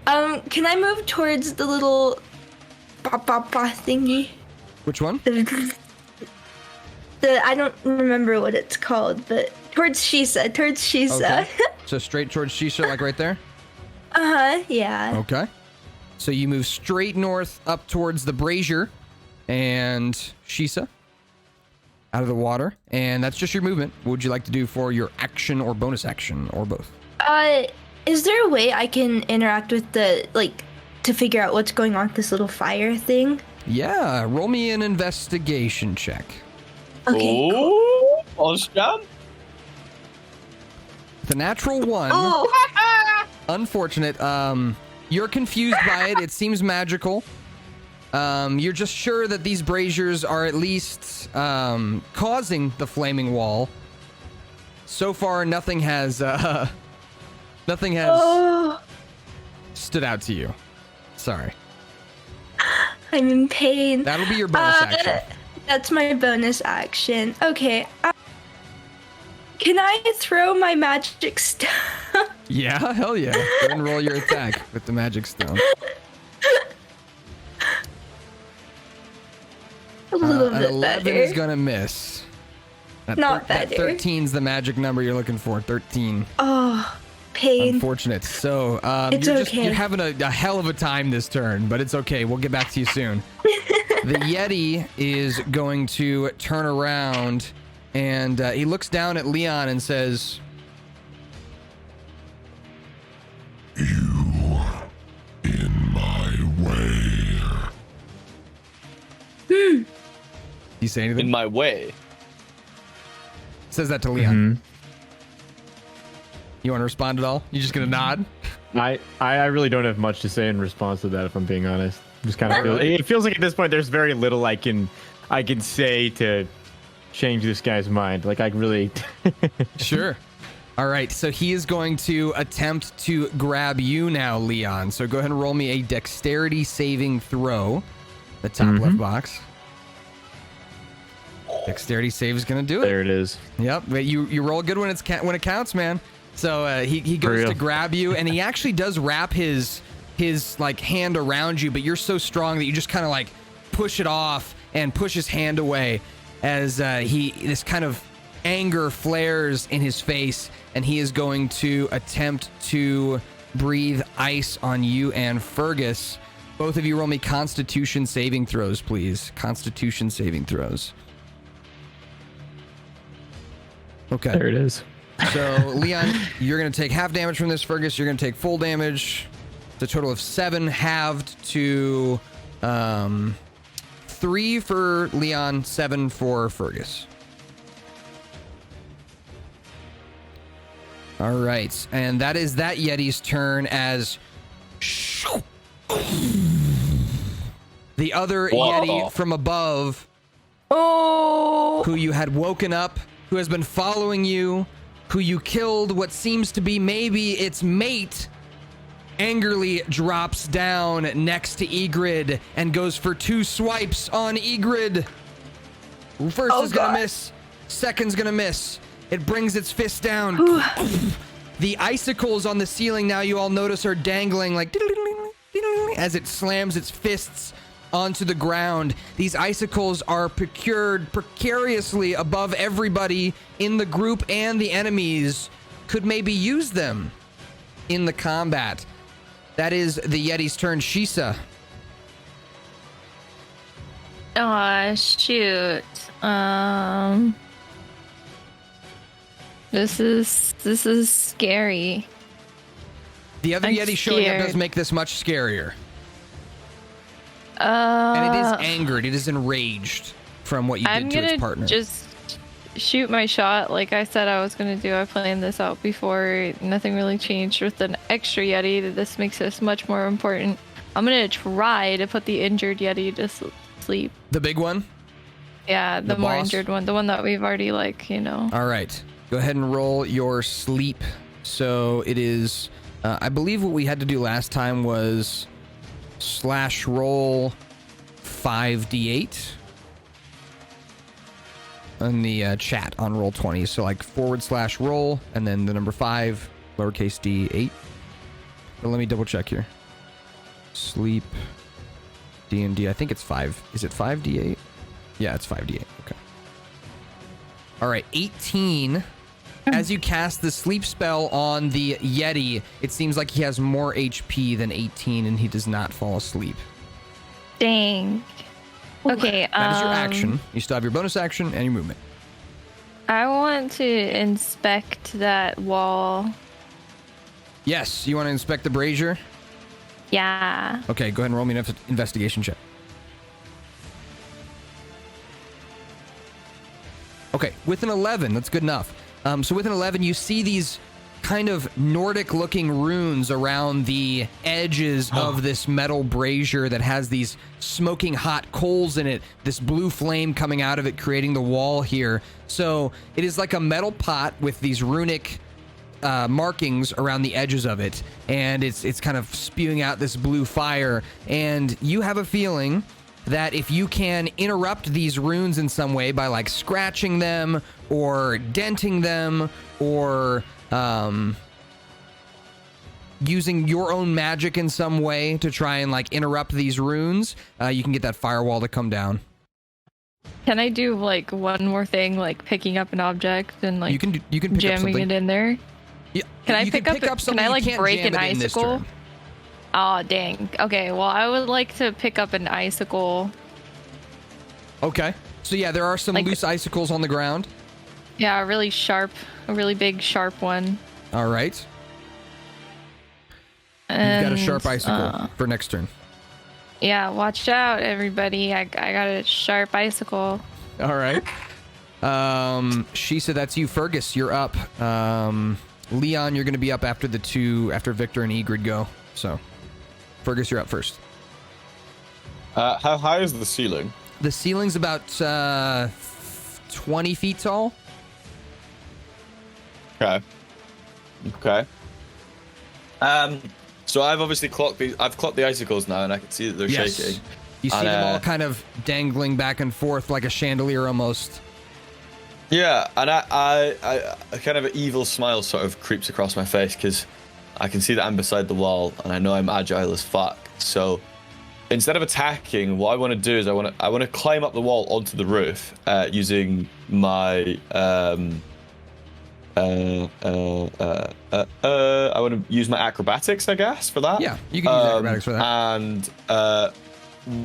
Can I move towards the little thingy? Which one? I don't remember what it's called, but towards Shisa. Okay. So straight towards Shisha, like right there? Yeah. Okay. So you move straight north up towards the brazier and Shisa out of the water. And that's just your movement. What would you like to do for your action or bonus action or both? Is there a way I can interact with to figure out what's going on with this little fire thing? Yeah, roll me an investigation check. Okay. Oh, Oscar. The natural 1. Oh. Unfortunate. You're confused by it. It seems magical. You're just sure that these braziers are at least causing the flaming wall. So far, nothing has stood out to you. Sorry. I'm in pain. That'll be your bonus action. That's my bonus action. Okay. Can I throw my magic stone? Yeah, hell yeah. Go ahead and roll your attack with the magic stone. A little An bit 11 better. is gonna miss. Not That better. 13's the magic number you're looking for. 13. Oh, pain. Unfortunate. So It's okay. you're having a hell of a time this turn, but it's okay. We'll get back to you soon. The Yeti is going to turn around and he looks down at Leon and says, You in my way. do you say anything? In my way. Says that to Leon. You want to respond at all? You just gonna nod? I really don't have much to say in response to that, if I'm being honest. Just kind of it feels like at this point there's very little I can say to change this guy's mind. Like I really Sure. All right, so he is going to attempt to grab you now, Leon. So go ahead and roll me a dexterity saving throw. The top left box. Dexterity save is going to do it. there it is. Yep, but you roll good when it counts, man. So he goes real. to grab you, and he actually does wrap his like hand around you, but you're so strong that you just kind of like push it off and push his hand away as this kind of anger flares in his face, and he is going to attempt to breathe ice on you and Fergus. Both of you roll me Constitution saving throws, please. Constitution saving throws. Okay. There it is. So, Leon, you're going to take half damage from this. Fergus, you're going to take full damage. It's a total of 7, halved to 3 for Leon, 7 for Fergus. All right. And that is that Yeti's turn as the other Yeti from above, who you had woken up, who has been following you, who you killed what seems to be maybe its mate, angrily drops down next to Egrid and goes for 2 swipes on Egrid. First is gonna miss, second's gonna miss. It brings its fist down. The icicles on the ceiling now you all notice are dangling like as it slams its fists onto the ground. These icicles are procured precariously above everybody in the group, and the enemies could maybe use them in the combat. That is the Yeti's turn. Shisa. Oh, shoot. This is scary. The other I'm Yeti showing up scared. does make this much scarier. And it is angered. It is enraged from what you I'm did to its partner. gonna just shoot my shot like I said I was gonna do. I planned this out before. Nothing really changed with an extra Yeti. This makes this much more important. I'm gonna try to put the injured Yeti to sleep. The big one? Yeah, the more boss? injured one. The one that we've already, All right. Go ahead and roll your sleep. So it is, I believe what we had to do last time was /roll 5d8 in the chat on Roll20. So like /roll and then the number 5, lowercase d8. But let me double check here. Sleep D&D. I think it's 5. Is it 5d8? Yeah, it's 5d8. Okay. All right, 18. As you cast the sleep spell on the Yeti, it seems like he has more HP than 18, and he does not fall asleep. Dang. Okay. That is your action. You still have your bonus action and your movement. I want to inspect that wall. Yes, you want to inspect the brazier? Yeah. Okay, go ahead and roll me an investigation check. Okay, with an 11, that's good enough. So with an 11, you see these kind of Nordic-looking runes around the edges of this metal brazier that has these smoking hot coals in it, this blue flame coming out of it, creating the wall here. So it is like a metal pot with these runic markings around the edges of it, and it's kind of spewing out this blue fire. And you have a feeling that if you can interrupt these runes in some way by like scratching them or denting them or using your own magic in some way to try and like interrupt these runes, you can get that firewall to come down. Can I do like one more thing, like picking up an object and like You can pick up jamming something. it in there? Yeah, Can I you pick can up? something, Can I you like can't break jam an it in this icicle? turn. Oh dang. Okay, well I would like to pick up an icicle. Okay. So yeah, there are some Like- loose icicles on the ground. Yeah, a really big sharp one. All right. And, You've got a sharp icicle for next turn. Yeah, watch out, everybody. I got a sharp icicle. All right. She said that's you. Fergus, you're up. Leon, you're going to be up after Victor and Egrid go. So, Fergus, you're up first. How high is the ceiling? The ceiling's about 20 feet tall. Okay. So I've obviously clocked the icicles now, and I can see that they're shaking. You see And, them all kind of dangling back and forth like a chandelier almost. Yeah, and I kind of an evil smile sort of creeps across my face because I can see that I'm beside the wall, and I know I'm agile as fuck. So instead of attacking, what I want to do is I want to climb up the wall onto the roof using my I want to use my acrobatics, I guess, for that. Yeah, you can use acrobatics for that. And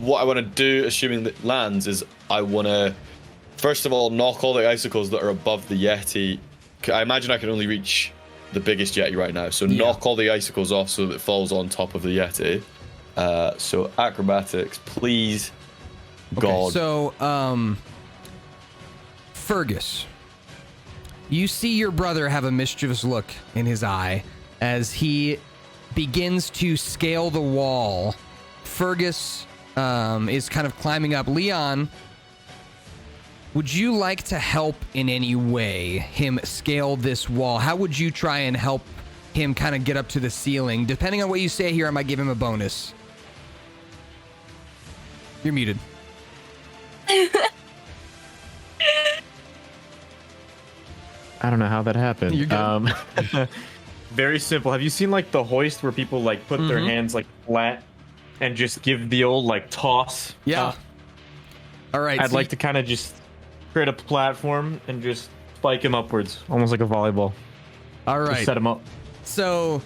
what I want to do, assuming that lands, is I want to first of all knock all the icicles that are above the Yeti. I imagine I can only reach the biggest Yeti right now, so knock all the icicles off so that it falls on top of the Yeti. So acrobatics, please. Okay, God. so, Fergus, you see your brother have a mischievous look in his eye as he begins to scale the wall. Fergus is kind of climbing up. Leon, would you like to help in any way him scale this wall? How would you try and help him kind of get up to the ceiling? Depending on what you say here, I might give him a bonus. You're muted. I don't know how that happened. You're good. Very simple. Have you seen like the hoist where people like put their hands like flat and just give the old like toss. Yeah. All right. I'd like to kind of just create a platform and just spike him upwards, almost like a volleyball. All right. Just set him up. So,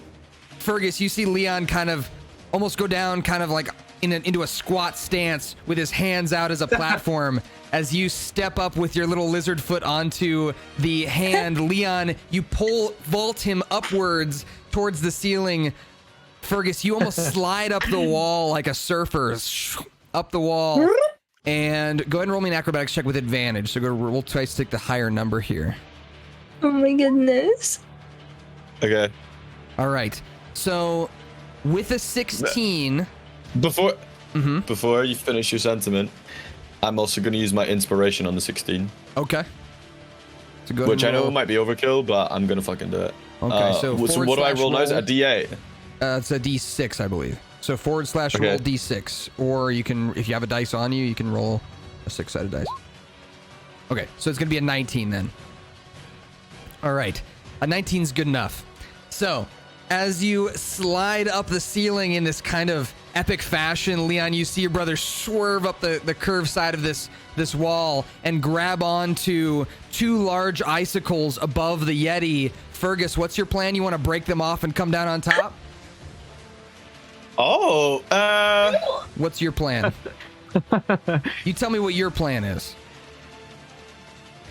Fergus, you see Leon kind of almost go down, kind of like into a squat stance with his hands out as a platform. As you step up with your little lizard foot onto the hand, Leon, you vault him upwards towards the ceiling. Fergus, you almost slide up the wall like a surfer, up the wall. And go ahead and roll me an acrobatics check with advantage. So go to roll twice, take the higher number here. Oh my goodness. Okay. All right. So with a 16. Before you finish your sentiment, I'm also going to use my inspiration on the 16. Okay. So go ahead Which I and know roll. might be overkill, but I'm going to fucking do it. Okay, so what do I roll now? Is it a D8? It's a D6, I believe. So / roll Okay. D6. Or you can, if you have a dice on you, you can roll a 6-sided dice. Okay, so it's going to be a 19 then. All right. A 19's good enough. So, as you slide up the ceiling in this kind of epic fashion, Leon, you see your brother swerve up the curved side of this wall and grab onto 2 large icicles above the Yeti. Fergus, what's your plan? You want to break them off and come down on top? Oh, What's your plan? You tell me what your plan is.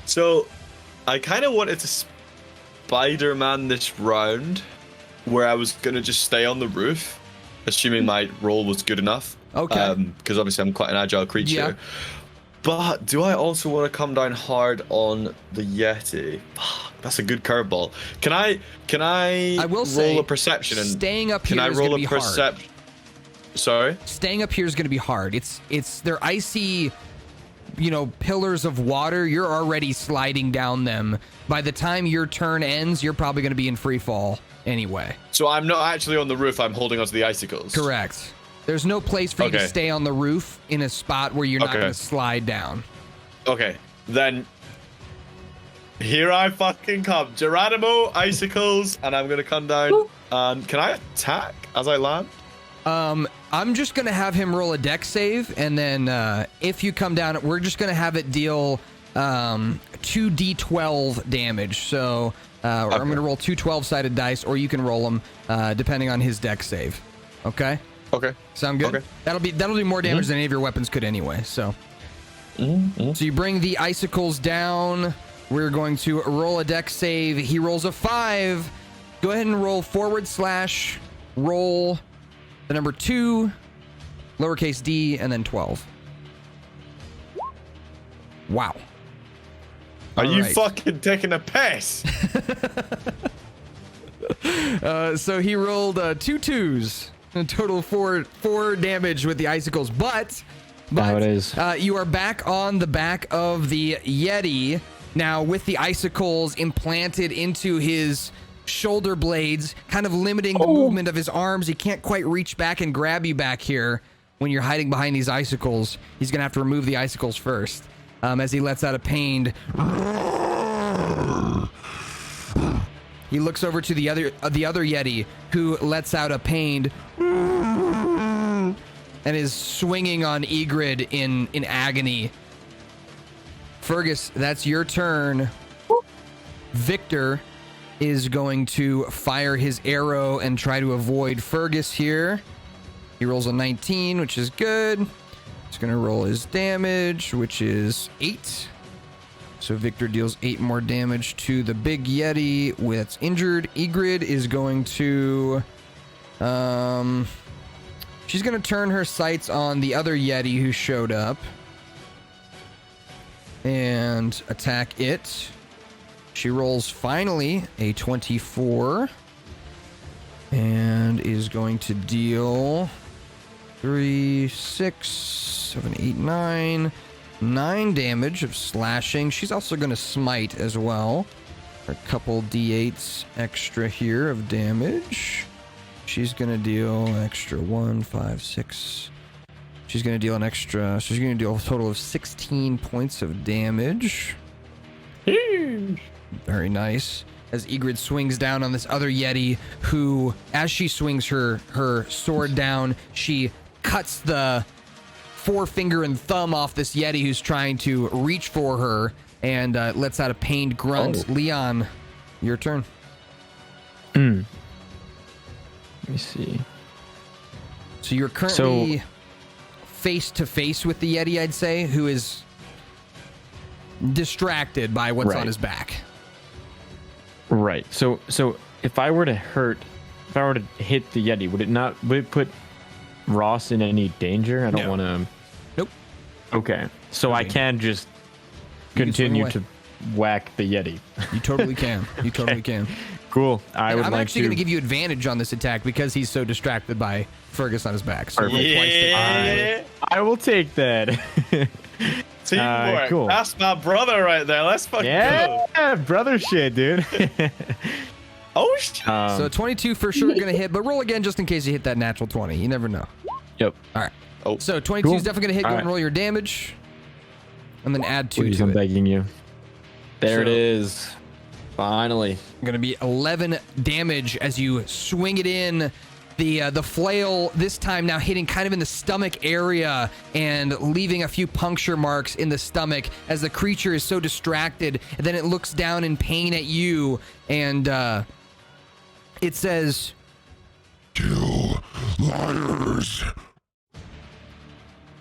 so I kind of wanted to Spider-Man this round, where I was going to just stay on the roof, assuming my roll was good enough. Okay. Because obviously I'm quite an agile creature. Yeah. But do I also want to come down hard on the Yeti? Fuck, that's a good curveball. Can I I will roll say, a perception and staying up can here I is roll going to a be hard. perception? Sorry? Staying up here is going to be hard. They're icy, pillars of water. You're already sliding down them. By the time your turn ends, you're probably going to be in free fall anyway. So I'm not actually on the roof, I'm holding onto the icicles. Correct. There's no place for you to Okay. stay on the roof in a spot where you're not Okay. going to slide down. Okay, then here I fucking come. Geronimo, icicles, and I'm gonna come down. Can I attack as I land? I'm just going to have him roll a dex save, and then if you come down, we're just going to have it deal 2d12 damage. So I'm going to roll 2 12-sided dice, or you can roll them depending on his dex save. Okay? Okay. Sound good? Okay. That'll be more damage than any of your weapons could anyway. So so you bring the icicles down. We're going to roll a dex save. He rolls a 5. Go ahead and roll / roll the number 2, lowercase d, and then 12. Wow. Are All you right. fucking taking a piss? So he rolled 2 2s. A total of 4 damage with the icicles. But How it is. You are back on the back of the Yeti now with the icicles implanted into his shoulder blades, kind of limiting the movement of his arms. He can't quite reach back and grab you back here when you're hiding behind these icicles. He's going to have to remove the icicles first as he lets out a pained. He looks over to the other Yeti, who lets out a pained and is swinging on Egrid in agony. Fergus, that's your turn. Victor is going to fire his arrow and try to avoid Fergus here. He rolls a 19, which is good. He's going to roll his damage, which is 8. So Victor deals 8 more damage to the big Yeti that's injured. Egrid is going to... she's going to turn her sights on the other Yeti who showed up and attack it. She rolls finally a 24 and is going to deal 3, 6, 7, 8, 9 damage of slashing. She's also going to smite as well. A couple d8s extra here of damage. She's going to deal an extra 1, 5, 6. She's going to deal an extra... So she's going to deal a total of 16 points of damage. Very nice. As Egrid swings down on this other Yeti, who, as she swings her sword down, she cuts the forefinger and thumb off this Yeti who's trying to reach for her and lets out a pained grunt. Oh. Leon, your turn. Let me see. So you're currently face to face with the Yeti, I'd say, who is distracted by what's on his back. Right. So if I were to hit the Yeti, would it put Ross in any danger? I don't want to. Nope. Okay. So I can just continue to whack the Yeti. You totally can. You totally can. Cool. I'm actually going to give you advantage on this attack because he's so distracted by Fergus on his back. So I will take that. Teamwork. Cool. That's my brother right there. Let's fucking go. Yeah, brother shit, dude. Oh shit. So 22 for sure going to hit, but roll again just in case you hit that natural 20. You never know. Yep. All right. Oh. So 22 is definitely going to hit. Go All and roll your damage. And then add 2 Please, to I'm it. begging you. There it So- is. Finally. Going to be 11 damage as you swing it in. The flail this time now hitting kind of in the stomach area and leaving a few puncture marks in the stomach as the creature is so distracted. And then it looks down in pain at you and it says, Kill liars.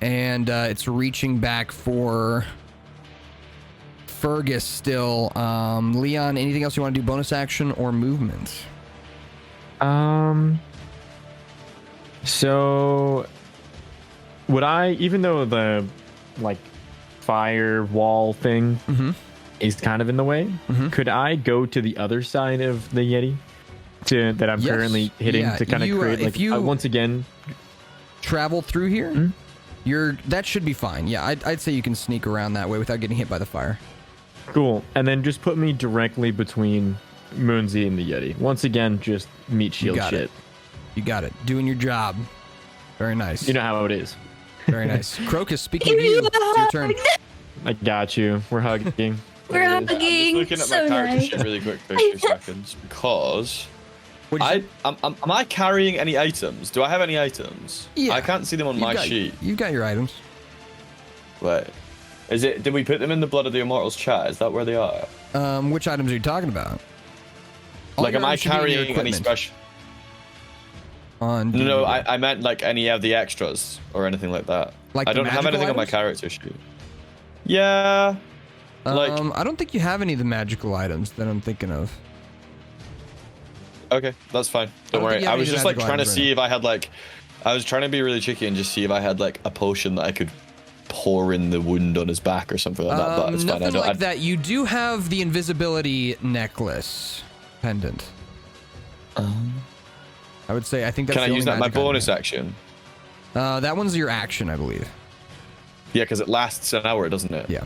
and it's reaching back for Fergus still. Leon, anything else you want to do? Bonus action or movement? So would I, even though the like fire wall thing is kind of in the way, could I go to the other side of the Yeti that I'm Yes. currently hitting Yeah, to kind of you, create if like you- once again? Travel through here? That should be fine. Yeah, I'd say you can sneak around that way without getting hit by the fire. Cool. And then just put me directly between Moonsey and the Yeti. Once again, just meat shield got shit. it. You got it. Doing your job. Very nice. You know how it is. Very nice. Crocus, speaking of you, it's your turn. I got you. We're hugging. We're I'm just hugging. looking at So my character nice. sheet really quick for 2 seconds because What'd you say? am I carrying any items? Do I have any items? Yeah. I can't see them on You've my got- sheet. You've got your items. Wait. Did we put them in the Blood of the Immortals chat? Is that where they are? Which items are you talking about? All Like, your am I items should be in your carrying any equipment special? on No, DVD. I meant like any of the extras or anything like that. Like I the don't have magical anything on my items? character sheet. Yeah. Like, I don't think you have any of the magical items that I'm thinking of. okay, that's fine. Don't think worry. you have I was any just like magical trying to items see if I had like, I was trying to be really cheeky and just see if I had like a potion that I could pour in the wound on his back or something like that. But it's fine. Nothing like that. You do have the invisibility necklace pendant. I would say I think that's Can I the use only that in my magic item bonus you have. action? That one's your action, I believe. Yeah, because it lasts an hour, doesn't it? Yeah.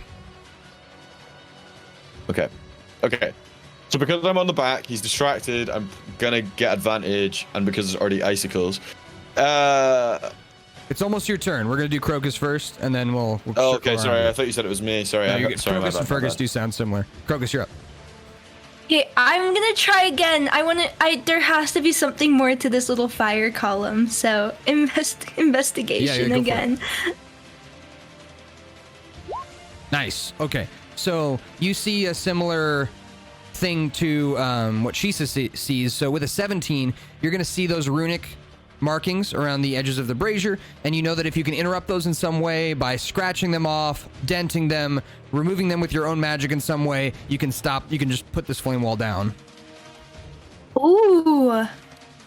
Okay. Okay. So because I'm on the back, he's distracted. I'm gonna get advantage, and because there's already icicles. It's almost your turn. We're gonna do Crocus first, and then we'll Oh, circle okay. around. Sorry, I thought you said it was me. Sorry. No, I you're got, good. sorry. my Crocus bad, and my Fergus bad. do sound similar. Crocus, you're up. Okay, I'm gonna try again. There has to be something more to this little fire column. So investigation go for it. again. Nice. Okay. So you see a similar thing to what Shisa sees. So with a 17, you're going to see those runic markings around the edges of the brazier, and you know that if you can interrupt those in some way by scratching them off, denting them, removing them with your own magic in some way, you can just put this flame wall down. Ooh.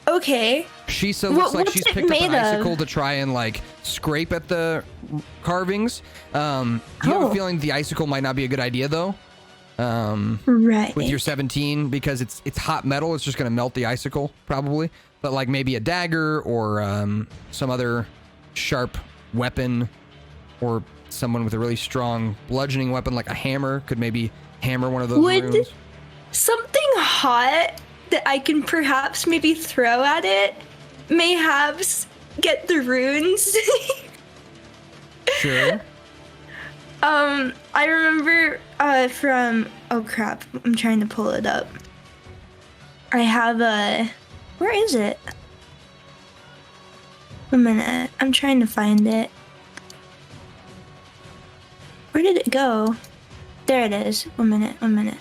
Okay. Shisa looks like what's she's it picked up an made of? icicle to try and like scrape at the carvings. You have a Oh. feeling the icicle might not be a good idea though. Right. With your 17 because it's hot metal, it's just going to melt the icicle probably. But like maybe a dagger or some other sharp weapon, or someone with a really strong bludgeoning weapon like a hammer could maybe hammer one of those Would- runes. Something hot that I can perhaps maybe throw at it, mayhaps get the runes. Sure. I remember from oh crap, I'm trying to pull it up. I have a where is it? A minute. I'm trying to find it. Where did it go? There it is. 1 minute. 1 minute.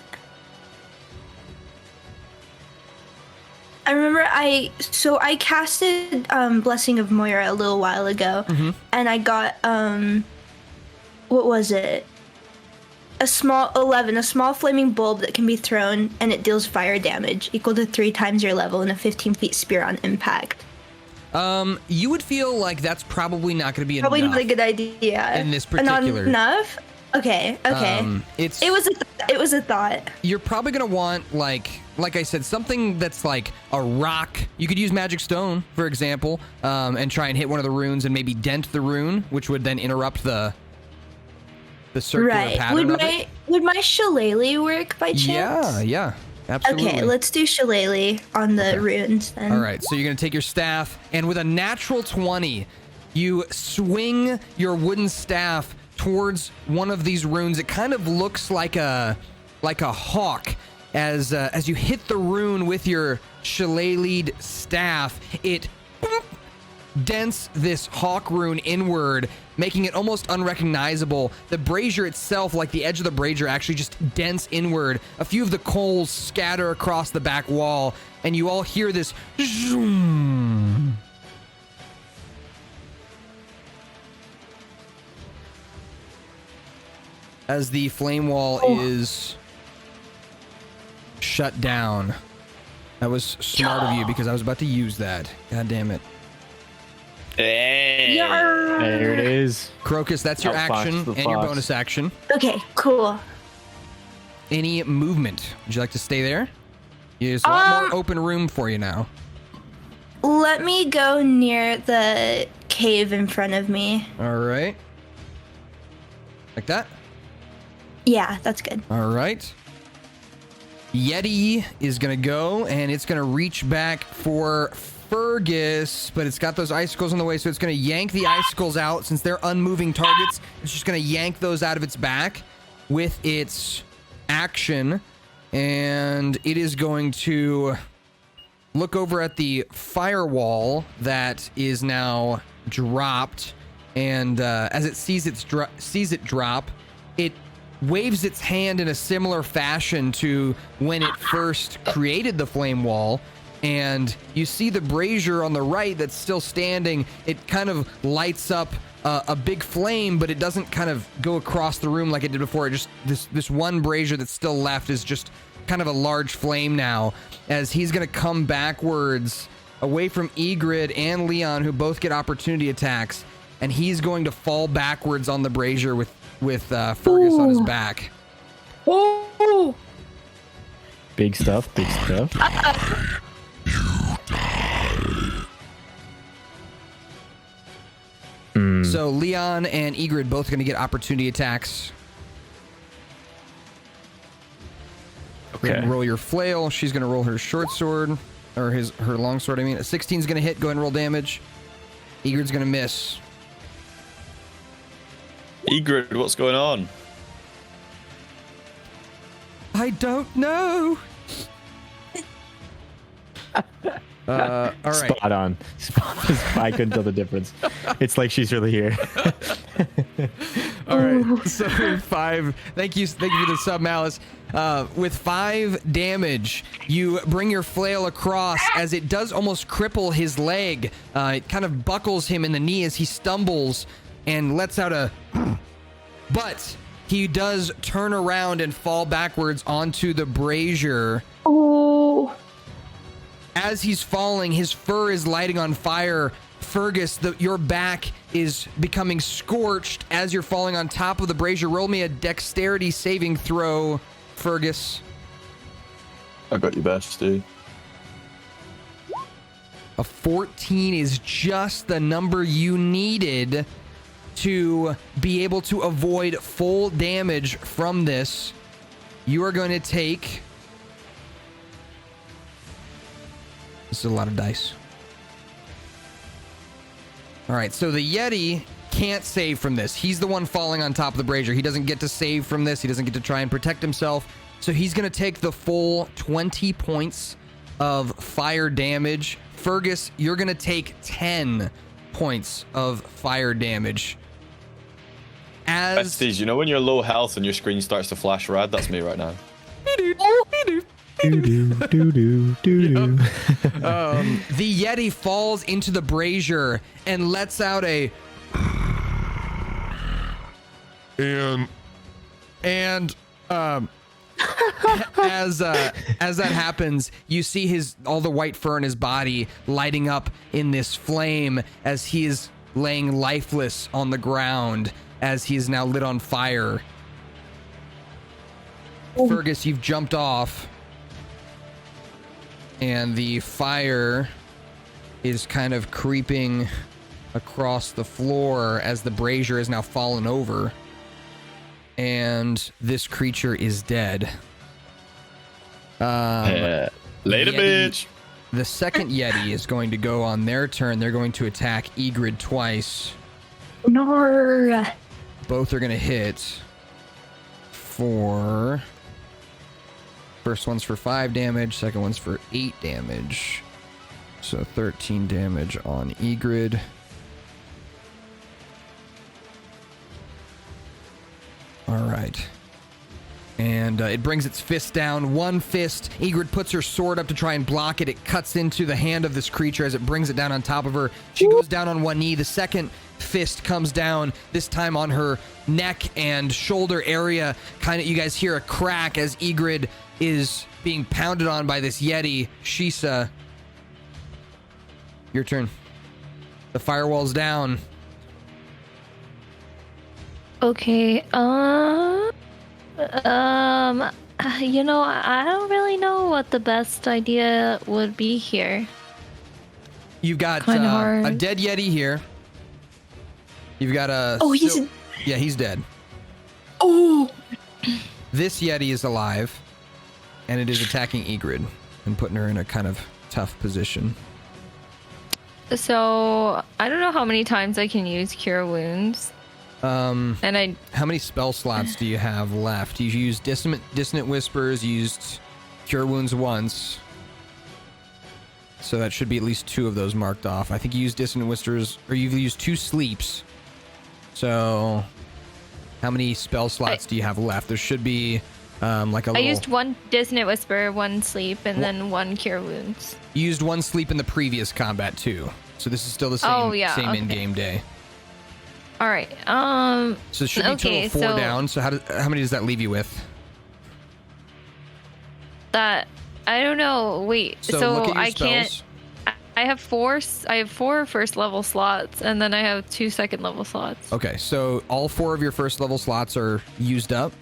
I remember I casted Blessing of Moira a little while ago, and I got what was it? A small flaming bulb that can be thrown, and it deals fire damage equal to 3 times your level and a 15-feet spear on impact. You would feel like that's probably not going to be Probably enough. not a good idea. In this particular. Not enough? Okay. It was a thought. You're probably going to want, like I said, something that's like a rock. You could use Magic Stone, for example, and try and hit one of the runes and maybe dent the rune, which would then interrupt the circular pattern of it. Would my shillelagh work by chance? Yeah. Absolutely. Okay, let's do shillelagh on the runes then. All right, so you're going to take your staff, and with a natural 20, you swing your wooden staff towards one of these runes. It kind of looks like a hawk. As you hit the rune with your shillelaghed staff, it dents this hawk rune inward, making it almost unrecognizable. The brazier itself, like the edge of the brazier, actually just dents inward. A few of the coals scatter across the back wall, and you all hear this zoom. As the flame wall is shut down. That was smart of you because I was about to use that. God damn it. Hey. There it is. Crocus, that's your Outfoxed action the and your fox. bonus action. Okay, cool. Any movement? Would you like to stay there? There's a lot more open room for you now. Let me go near the cave in front of me. All right. Like that? Yeah, that's good. All right. Yeti is going to go, and it's going to reach back for Fergus, but it's got those icicles in the way, so it's going to yank the icicles out. Since they're unmoving targets, it's just going to yank those out of its back with its action, and it is going to look over at the firewall that is now dropped, and as it sees it drop, it waves its hand in a similar fashion to when it first created the flame wall, and you see the brazier on the right that's still standing. It kind of lights up a big flame, but it doesn't kind of go across the room like it did before. It just this one brazier that's still left is just kind of a large flame now, as he's going to come backwards away from Egrid and Leon, who both get opportunity attacks, and he's going to fall backwards on the brazier with Fergus on his back. Oh! Big stuff, big stuff. So Leon and Egrid both going to get opportunity attacks. Okay. Roll your flail. She's going to roll her short sword, or her long sword. I mean, a 16 is going to hit. Go ahead and roll damage. Egrid's going to miss. Egrid, what's going on? I don't know. All right. Spot on. I couldn't tell the difference. It's like she's really here. All right. So with 5, thank you for the sub, Malice. With 5 damage, you bring your flail across as it does almost cripple his leg. It kind of buckles him in the knee as he stumbles and lets out a but he does turn around and fall backwards onto the brazier. Oh. As he's falling, his fur is lighting on fire. Fergus, your back is becoming scorched as you're falling on top of the brazier. Roll me a dexterity saving throw, Fergus. I got your best, dude. A 14 is just the number you needed to be able to avoid full damage from this. You are going to take... This is a lot of dice. All right, so the Yeti can't save from this. He's the one falling on top of the brazier. He doesn't get to save from this. He doesn't get to try and protect himself. So he's going to take the full 20 points of fire damage. Fergus, you're going to take 10 points of fire damage. As Prestige, you know when you're low health and your screen starts to flash red? That's me right now. the Yeti falls into the brazier and lets out a and as that happens, you see all the white fur in his body lighting up in this flame as he is laying lifeless on the ground as he is now lit on fire. Fergus, you've jumped off, and the fire is kind of creeping across the floor as the brazier is now fallen over, and this creature is dead. Later, bitch. The second Yeti is going to go on their turn. They're going to attack Egrid twice. No. Both are going to hit for... First one's for 5 damage, second one's for 8 damage. So 13 damage on Egrid. All right. And it brings its fist down. One fist. Egrid puts her sword up to try and block it. It cuts into the hand of this creature as it brings it down on top of her. She goes down on one knee. The second fist comes down, this time on her neck and shoulder area. Kind of, you guys hear a crack as Egrid is being pounded on by this Yeti. Shisa, your turn. The firewall's down. Okay, you know, I don't really know what the best idea would be here. You've got Kinda hard. a dead Yeti here. You've got a... Oh, he's... Yeah, he's dead. Oh! This Yeti is alive, and it is attacking Egrid and putting her in a kind of tough position. So, I don't know how many times I can use Cure Wounds. And how many spell slots do you have left? You used Dissonant Whispers, used Cure Wounds once. So that should be at least 2 of those marked off. I think you used Dissonant Whispers, or you've used 2 sleeps. So how many spell slots do you have left? There should be like a little... I used 1 Dissonant Whisper, 1 sleep, and then 1 Cure Wounds. You used 1 sleep in the previous combat too. So this is still the same, same in-game day. All right. So it should be total 4 down. So how many does that leave you with? That I don't know. Wait. So look at your I spells. can't. I have 4. I have 4 first level slots, and then I have 2 second level slots. Okay, so all 4 of your first level slots are used up.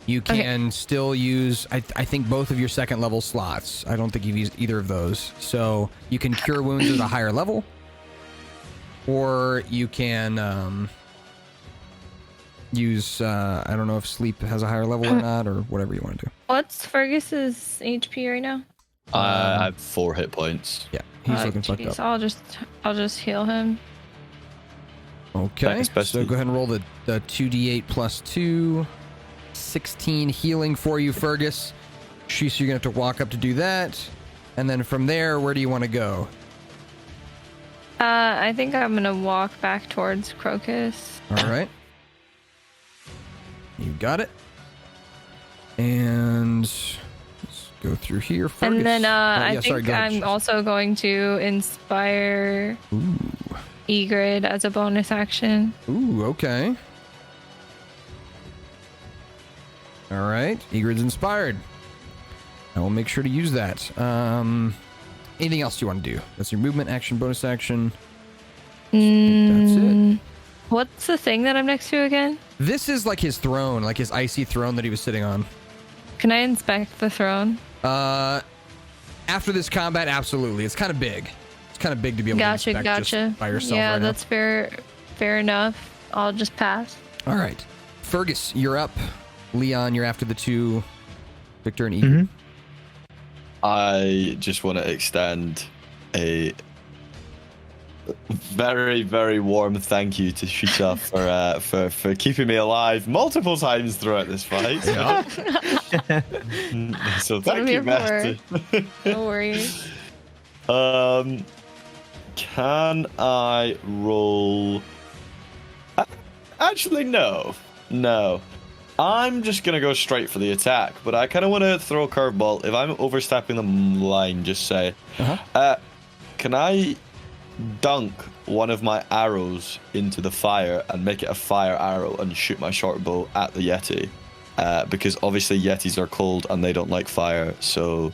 You can still use, I think, both of your second level slots. I don't think you've used either of those. So you can cure wounds at a higher level, or you can use, I don't know if sleep has a higher level or not, or whatever you want to do. What's Fergus's HP right now? I have 4 hit points. Yeah, he's looking fucked up. I'll just heal him. Okay, Thanks, so go ahead and roll the 2d8 plus 2. 16 healing for you, Fergus. She's, you're going to have to walk up to do that. And then from there, where do you want to go? I think I'm going to walk back towards Crocus. All right. You got it. And let's go through here. Fergus. And then I think I'm also going to inspire Egrid as a bonus action. Ooh, okay. All right. Egrid's inspired. I will make sure to use that. Anything else you want to do? That's your movement, action, bonus action. That's it. What's the thing that I'm next to again? This is like his throne, like his icy throne that he was sitting on. Can I inspect the throne? After this combat, absolutely. It's kind of big. It's kind of big to be able to inspect just by yourself. Yeah, right that's fair enough. I'll just pass. All right. Fergus, you're up. Leon, you're after the 2, Victor and Egrid. I just want to extend a very, very warm thank you to Shita for keeping me alive multiple times throughout this fight. So thank you, Master. No worries. Can I roll? Actually, no. No. I'm just going to go straight for the attack, but I kind of want to throw a curveball. If I'm overstepping the line, just say, can I dunk one of my arrows into the fire and make it a fire arrow and shoot my short bow at the Yeti? Because obviously Yetis are cold and they don't like fire, so...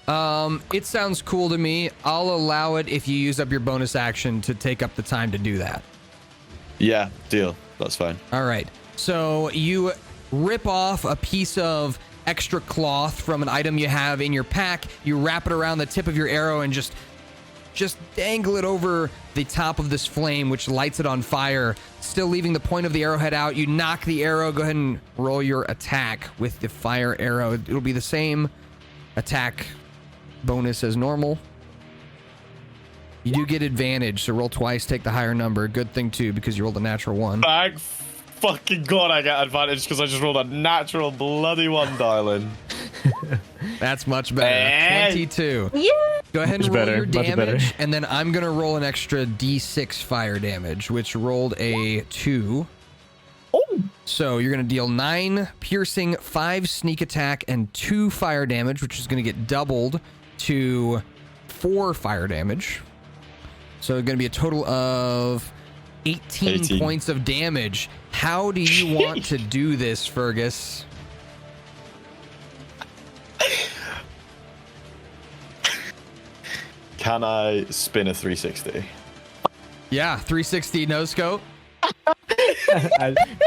It sounds cool to me. I'll allow it if you use up your bonus action to take up the time to do that. Yeah, deal. That's fine. All right. So you rip off a piece of extra cloth from an item you have in your pack. You wrap it around the tip of your arrow and just dangle it over the top of this flame, which lights it on fire, still leaving the point of the arrowhead out. You knock the arrow. Go ahead and roll your attack with the fire arrow. It'll be the same attack bonus as normal. You do get advantage, so roll twice, take the higher number. Good thing too, because you rolled a natural 1. Thank fucking God I get advantage because I just rolled a natural bloody 1, darling. That's much better. Hey. 22. Yeah. Go ahead and roll your Much better. damage, and then I'm going to roll an extra d6 fire damage, which rolled a 2. Oh. So you're going to deal 9 piercing, 5 sneak attack, and 2 fire damage, which is going to get doubled to 4 fire damage. So it's going to be a total of 18 points of damage. How do you want to do this, Fergus? Can I spin a 360? Yeah, 360 no scope.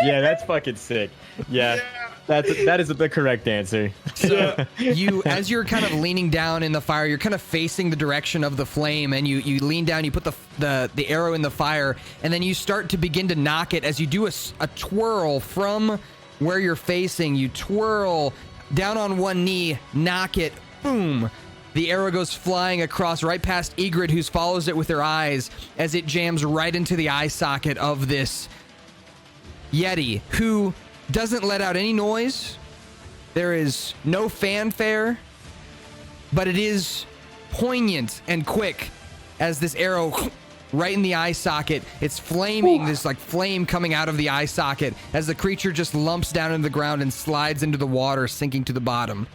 Yeah, that's fucking sick. Yeah, that is the correct answer. So you, as you're kind of leaning down in the fire, you're kind of facing the direction of the flame, and you lean down, you put the arrow in the fire, and then you start to begin to knock it. As you do a twirl from where you're facing, you twirl down on one knee, knock it, boom. The arrow goes flying across right past Egrid, who follows it with her eyes as it jams right into the eye socket of this Yeti, who doesn't let out any noise. There is no fanfare, but it is poignant and quick as this arrow right in the eye socket. It's flaming, this like flame coming out of the eye socket as the creature just lumps down into the ground and slides into the water, sinking to the bottom.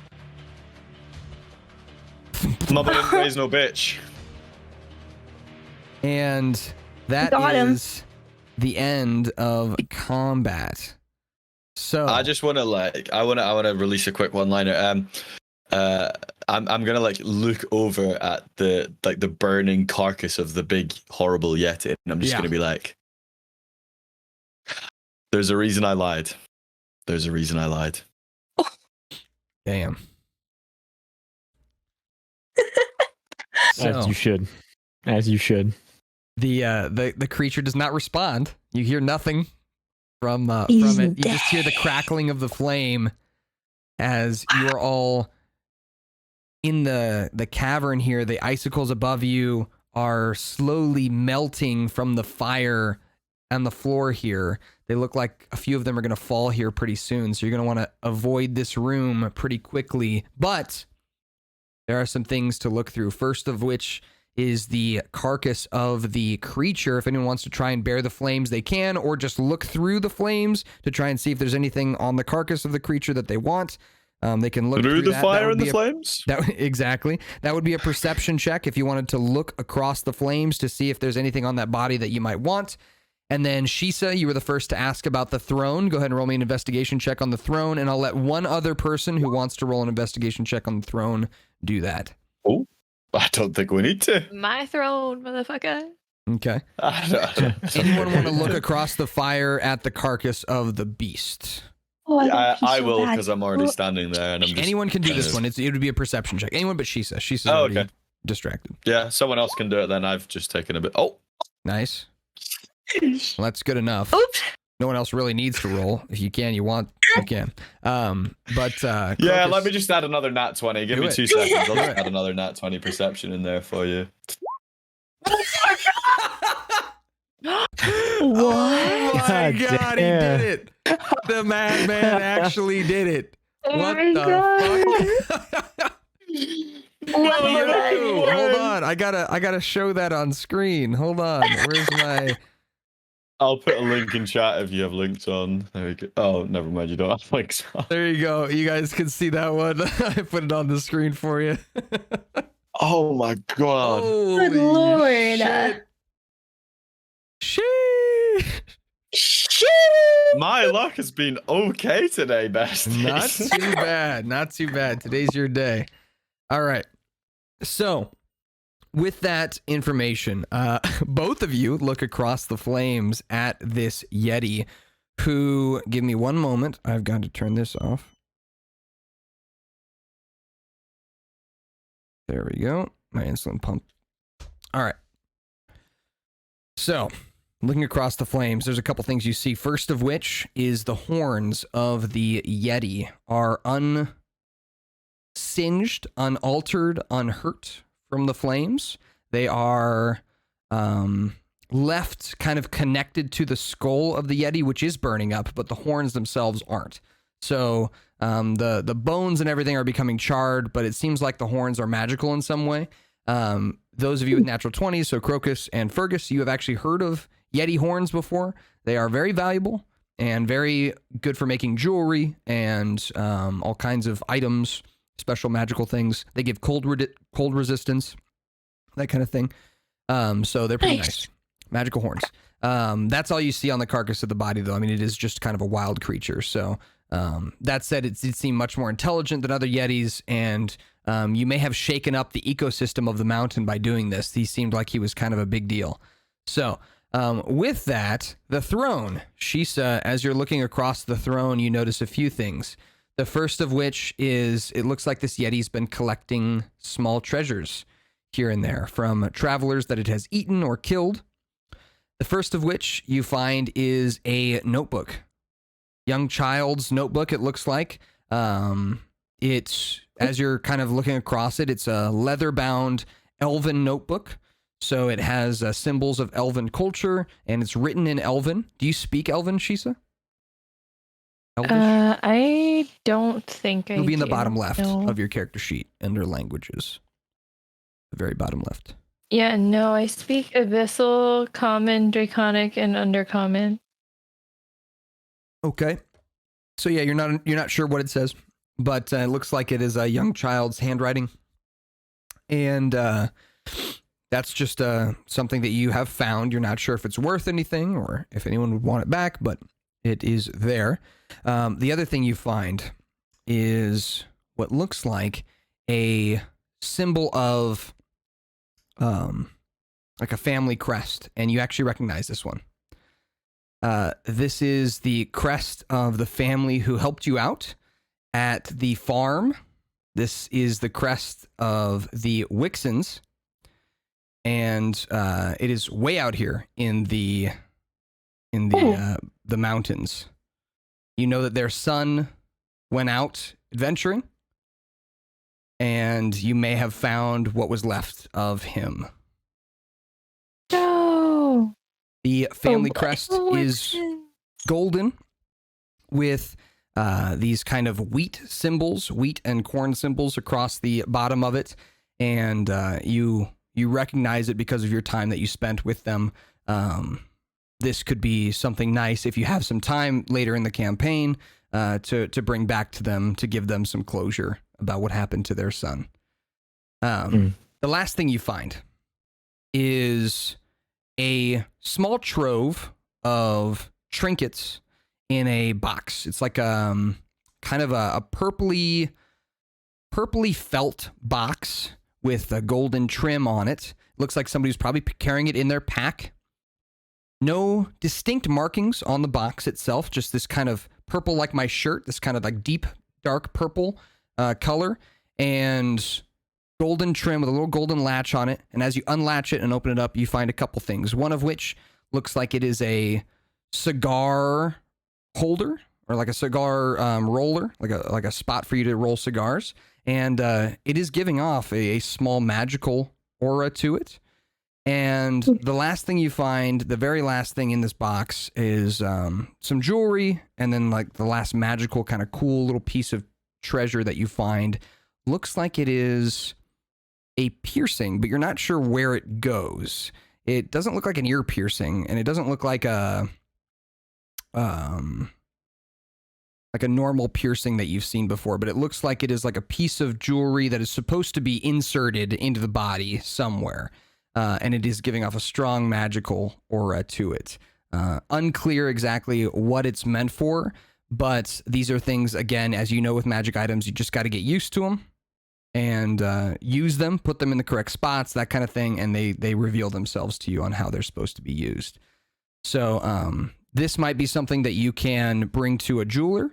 Mother didn't raise no bitch. And that Got him. is the end of combat. So I just want to I want to release a quick one-liner. I'm gonna look over at the burning carcass of the big horrible Yeti, and I'm just gonna be like, "There's a reason I lied. There's a reason I lied." damn. As you should. As you should. The creature does not respond. You hear nothing from it. He's You just hear the crackling of the flame as you are all in the cavern here. The icicles above you are slowly melting from the fire on the floor here. They look like a few of them are going to fall here pretty soon, so you're going to want to avoid this room pretty quickly. But there are some things to look through. First of which is the carcass of the creature. If anyone wants to try and bear the flames, they can, or just look through the flames to try and see if there's anything on the carcass of the creature that they want. They can look through the that. fire and the flames? Exactly. That would be a perception check if you wanted to look across the flames to see if there's anything on that body that you might want. And then Shisa, you were the first to ask about the throne. Go ahead and roll me an investigation check on the throne, and I'll let one other person who wants to roll an investigation check on the throne do that. Oh, I don't think we need to. My throne, motherfucker. Okay. Anyone want to look across the fire at the carcass of the beast? Oh, I will, because I'm already standing there, and I'm just. Anyone can do this one. It would be a perception check. Anyone but Shisa. Shisa's already okay. distracted. Yeah, someone else can do it. Then I've just taken a bit. Oh, nice. Well, that's good enough. Oops. No one else really needs to roll. If you can, you want, you can. But yeah, Crocus- let me just add another nat 20. Give Do me it. 2 seconds. I'll just add another nat 20 perception in there for you. Oh my God God, he damn. did it. The madman actually did it. Oh What my the God. fuck? Yo, hold on. I gotta show that on screen. Hold on. Where's my? I'll put a link in chat if you have links on. There we go. Oh, never mind. You don't have links on. There you go. You guys can see that one. I put it on the screen for you. Oh my god. Holy Good lord. Shit. My luck has been okay today, best. Not too bad. Not too bad. Today's your day. All right. So, with that information, both of you look across the flames at this Yeti who, give me one moment. I've got to turn this off. There we go. My insulin pump. All right. So, looking across the flames, there's a couple things you see. First of which is the horns of the Yeti are unsinged, unaltered, unhurt from the flames. They are left kind of connected to the skull of the Yeti, which is burning up, but the horns themselves aren't. So the bones and everything are becoming charred, but it seems like the horns are magical in some way. Those of you with natural 20s, so Crocus and Fergus, you have actually heard of Yeti horns before. They are very valuable and very good for making jewelry and all kinds of items, special magical things. They give cold resistance, that kind of thing. So they're pretty nice. Magical horns. That's all you see on the carcass of the body, though. I mean, it is just kind of a wild creature. So that said, it seemed much more intelligent than other Yetis, and you may have shaken up the ecosystem of the mountain by doing this. He seemed like he was kind of a big deal. So with that, the throne. Shisa, as you're looking across the throne, you notice a few things. The first of which is it looks like this Yeti's been collecting small treasures here and there from travelers that it has eaten or killed. The first of which you find is a notebook. Young child's notebook, it looks like. It's, as you're kind of looking across it, it's a leather-bound Elven Notebook. So it has symbols of Elven culture, and it's written in Elven. Do you speak Elven, Shisa? Elvish? I don't think I It'll be in the do, bottom left no. of your character sheet under languages. The very bottom left. Yeah, no, I speak Abyssal, Common, Draconic, and Undercommon. Okay. So yeah, you're not sure what it says, but it looks like it is a young child's handwriting. And that's just something that you have found. You're not sure if it's worth anything or if anyone would want it back, but it is there. The other thing you find is what looks like a symbol of like a family crest, and you actually recognize this one. This is the crest of the family who helped you out at the farm. This is the crest of the Wixons, and it is way out here in the mountains. You know that their son went out adventuring, and you may have found what was left of him. No. The family crest is golden with these kind of wheat and corn symbols across the bottom of it, and you recognize it because of your time that you spent with them. This could be something nice if you have some time later in the campaign to bring back to them, to give them some closure about what happened to their son. The last thing you find is a small trove of trinkets in a box. It's like kind of a purpley felt box with a golden trim on it. Looks like somebody's probably carrying it in their pack. No distinct markings on the box itself, just this kind of purple, like my shirt, this kind of like deep, dark purple color, and golden trim with a little golden latch on it. And as you unlatch it and open it up, you find a couple things. One of which looks like it is a cigar holder, or like a cigar roller, like a spot for you to roll cigars. And it is giving off a small magical aura to it. And the last thing you find, the very last thing in this box, is some jewelry, and then like the last magical kind of cool little piece of treasure that you find looks like it is a piercing, but you're not sure where it goes. It doesn't look like an ear piercing, and it doesn't look like a normal piercing that you've seen before, but it looks like it is like a piece of jewelry that is supposed to be inserted into the body somewhere, and it is giving off a strong magical aura to it. Unclear exactly what it's meant for, but these are things, again, as you know with magic items, you just got to get used to them and use them, put them in the correct spots, that kind of thing, and they reveal themselves to you on how they're supposed to be used. So this might be something that you can bring to a jeweler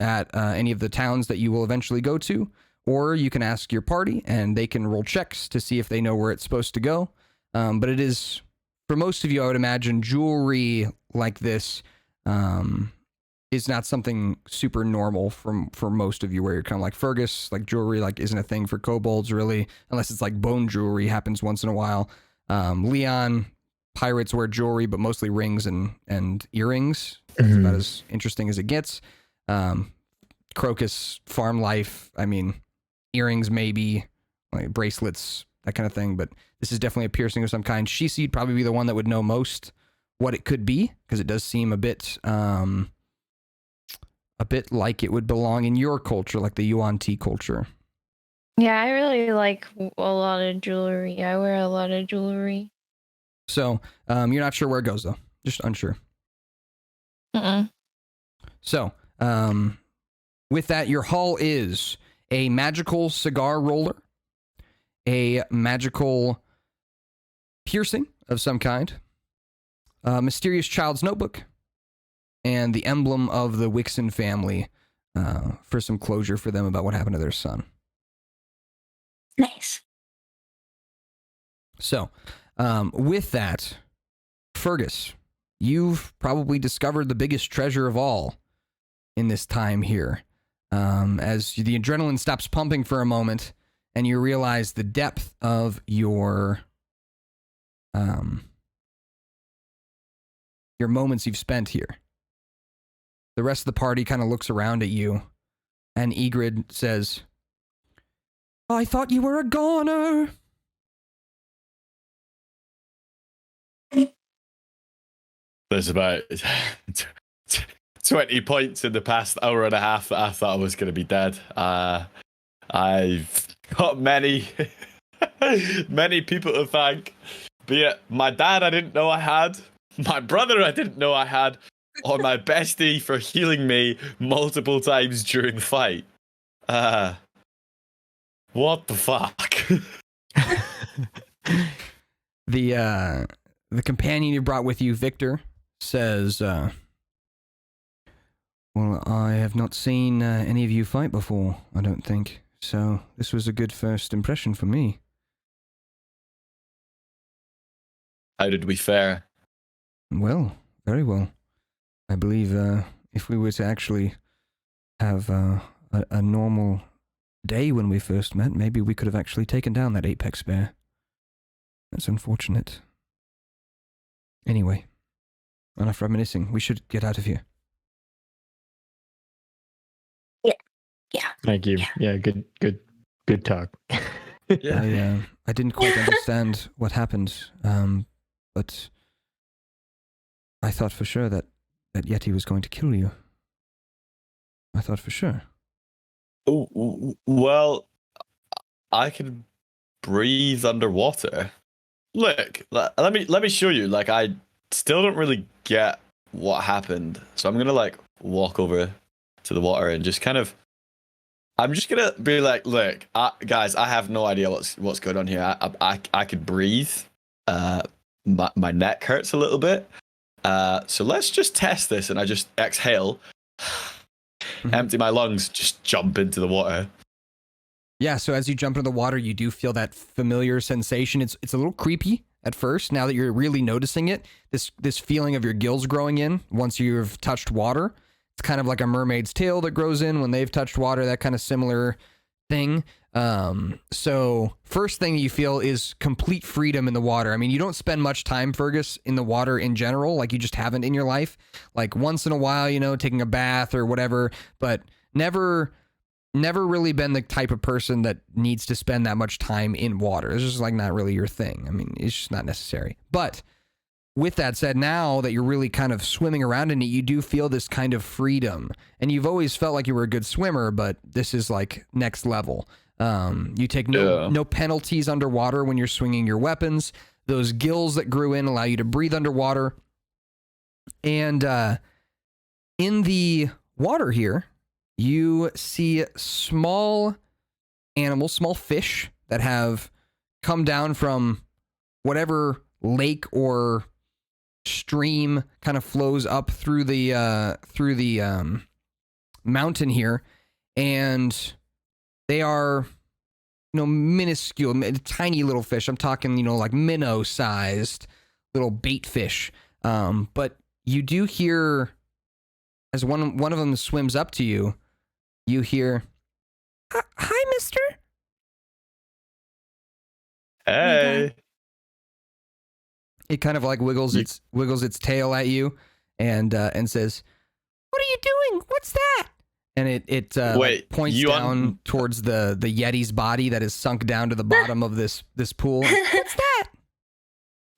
at any of the towns that you will eventually go to, or you can ask your party and they can roll checks to see if they know where it's supposed to go. But it is, for most of you, I would imagine jewelry like this is not something super normal for most of you, where you're kind of like Fergus, like jewelry like isn't a thing for kobolds really, unless it's like bone jewelry, happens once in a while. Leon, pirates wear jewelry, but mostly rings and earrings. That's about as interesting as it gets. Crocus, farm life, I mean, earrings maybe, like bracelets, that kind of thing, but this is definitely a piercing of some kind. She'd probably be the one that would know most what it could be, because it does seem a bit like it would belong in your culture, like the Yuan-Ti culture. Yeah, I really like a lot of jewelry. I wear a lot of jewelry. So, you're not sure where it goes, though. Just unsure. So, with that, your haul is a magical cigar roller, a magical piercing of some kind, a mysterious child's notebook, and the emblem of the Wixon family for some closure for them about what happened to their son. Nice. So, with that, Fergus, you've probably discovered the biggest treasure of all in this time here. As the adrenaline stops pumping for a moment, and you realize the depth of your moments you've spent here. The rest of the party kind of looks around at you, and Egrid says, "I thought you were a goner." There's about 20 points in the past hour and a half that I thought I was going to be dead. I've got many people to thank. Be it my dad I didn't know I had, my brother I didn't know I had, or my bestie for healing me multiple times during the fight. What the fuck? The companion you brought with you, Victor, says, "Well, I have not seen any of you fight before, I don't think. So this was a good first impression for me." How did we fare? Well, very well. I believe if we were to actually have a normal day when we first met, maybe we could have actually taken down that apex bear. That's unfortunate. Anyway, enough reminiscing. We should get out of here. Yeah. Thank you. Yeah, good talk. Yeah. I didn't quite understand what happened, but I thought for sure that Yeti was going to kill you. I thought for sure. Oh, well, I can breathe underwater. Look, let me show you. Like, I still don't really get what happened, so I'm gonna like walk over to the water and just kind of. I'm just gonna be like, look, guys, I have no idea what's going on here. I could breathe. My neck hurts a little bit. So let's just test this, and I just exhale, empty my lungs, just jump into the water. Yeah, so as you jump into the water, you do feel that familiar sensation. It's a little creepy at first. Now that you're really noticing it, this feeling of your gills growing in once you've touched water. It's kind of like a mermaid's tail that grows in when they've touched water, that kind of similar thing. So first thing you feel is complete freedom in the water. I mean, you don't spend much time, Fergus, in the water in general, like you just haven't in your life. Like once in a while, taking a bath or whatever, but never never really been the type of person that needs to spend that much time in water. It's just like not really your thing. I mean, it's just not necessary. But with that said, now that you're really kind of swimming around in it, you do feel this kind of freedom. And you've always felt like you were a good swimmer, but this is like next level. You take no penalties underwater when you're swinging your weapons. Those gills that grew in allow you to breathe underwater. And in the water here, you see small animals, small fish that have come down from whatever lake or stream kind of flows up through the mountain here, and they are minuscule, tiny little fish. I'm talking like minnow sized little bait fish. But you do hear, as one of them swims up to you, you hear, "Hi, mister." Hey. It kind of like wiggles its tail at you, and says, "What are you doing? What's that?" And it points down towards the Yeti's body that is sunk down to the bottom of this pool. What's that?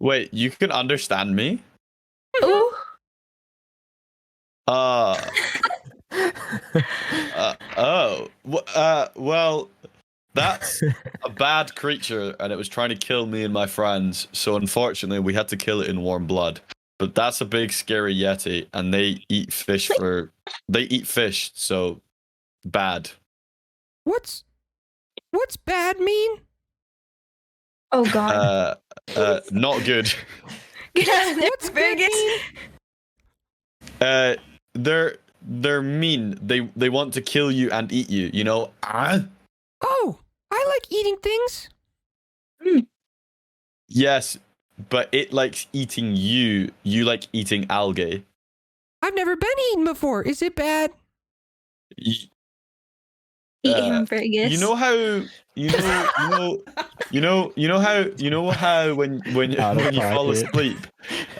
Wait, you can understand me? Ooh. Well, that's a bad creature, and it was trying to kill me and my friends. So unfortunately, we had to kill it in warm blood. But that's a big, scary Yeti, and they eat fish so bad. What's bad mean? Oh God. Not good. Get out of there, What's good Fergus. They're mean. They want to kill you and eat you. Oh, I like eating things. Yes, but it likes eating you. You like eating algae. I've never been eaten before. Is it bad? Eat him, Fergus. You know how when you fall asleep,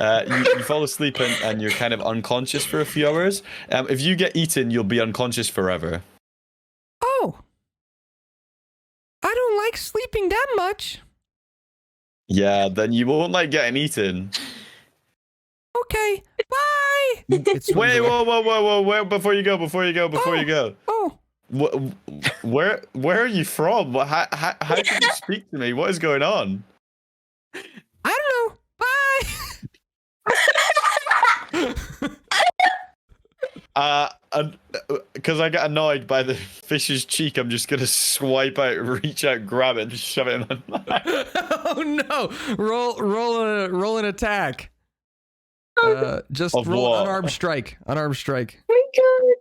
you fall asleep and you're kind of unconscious for a few hours. If you get eaten, you'll be unconscious forever. Oh, I don't like sleeping that much. Yeah, then you won't like getting eaten. Okay, bye. Wait, whoa! Before you go. Oh. Where are you from? How can you speak to me? What is going on? I don't know. Bye. Because I get annoyed by the fish's cheek, I'm just gonna swipe out, reach out, grab it, and shove it in my mouth. Oh no! Roll an attack. Just Of roll what? unarmed strike. Unarmed strike. Oh my God.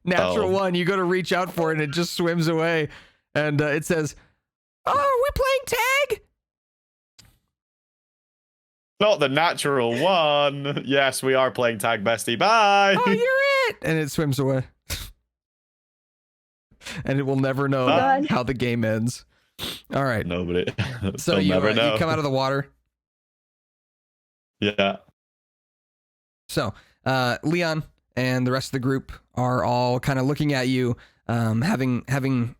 Natural one. You go to reach out for it, and it just swims away, and it says, "Oh, are we playing tag?" Not the natural one. Yes, we are playing tag, bestie. Bye. Oh, you're it, and it swims away, and it will never know God. how the game ends. All right. Nobody. So They'll you never know. you come out of the water. Yeah. So Leon and the rest of the group are all kind of looking at you, having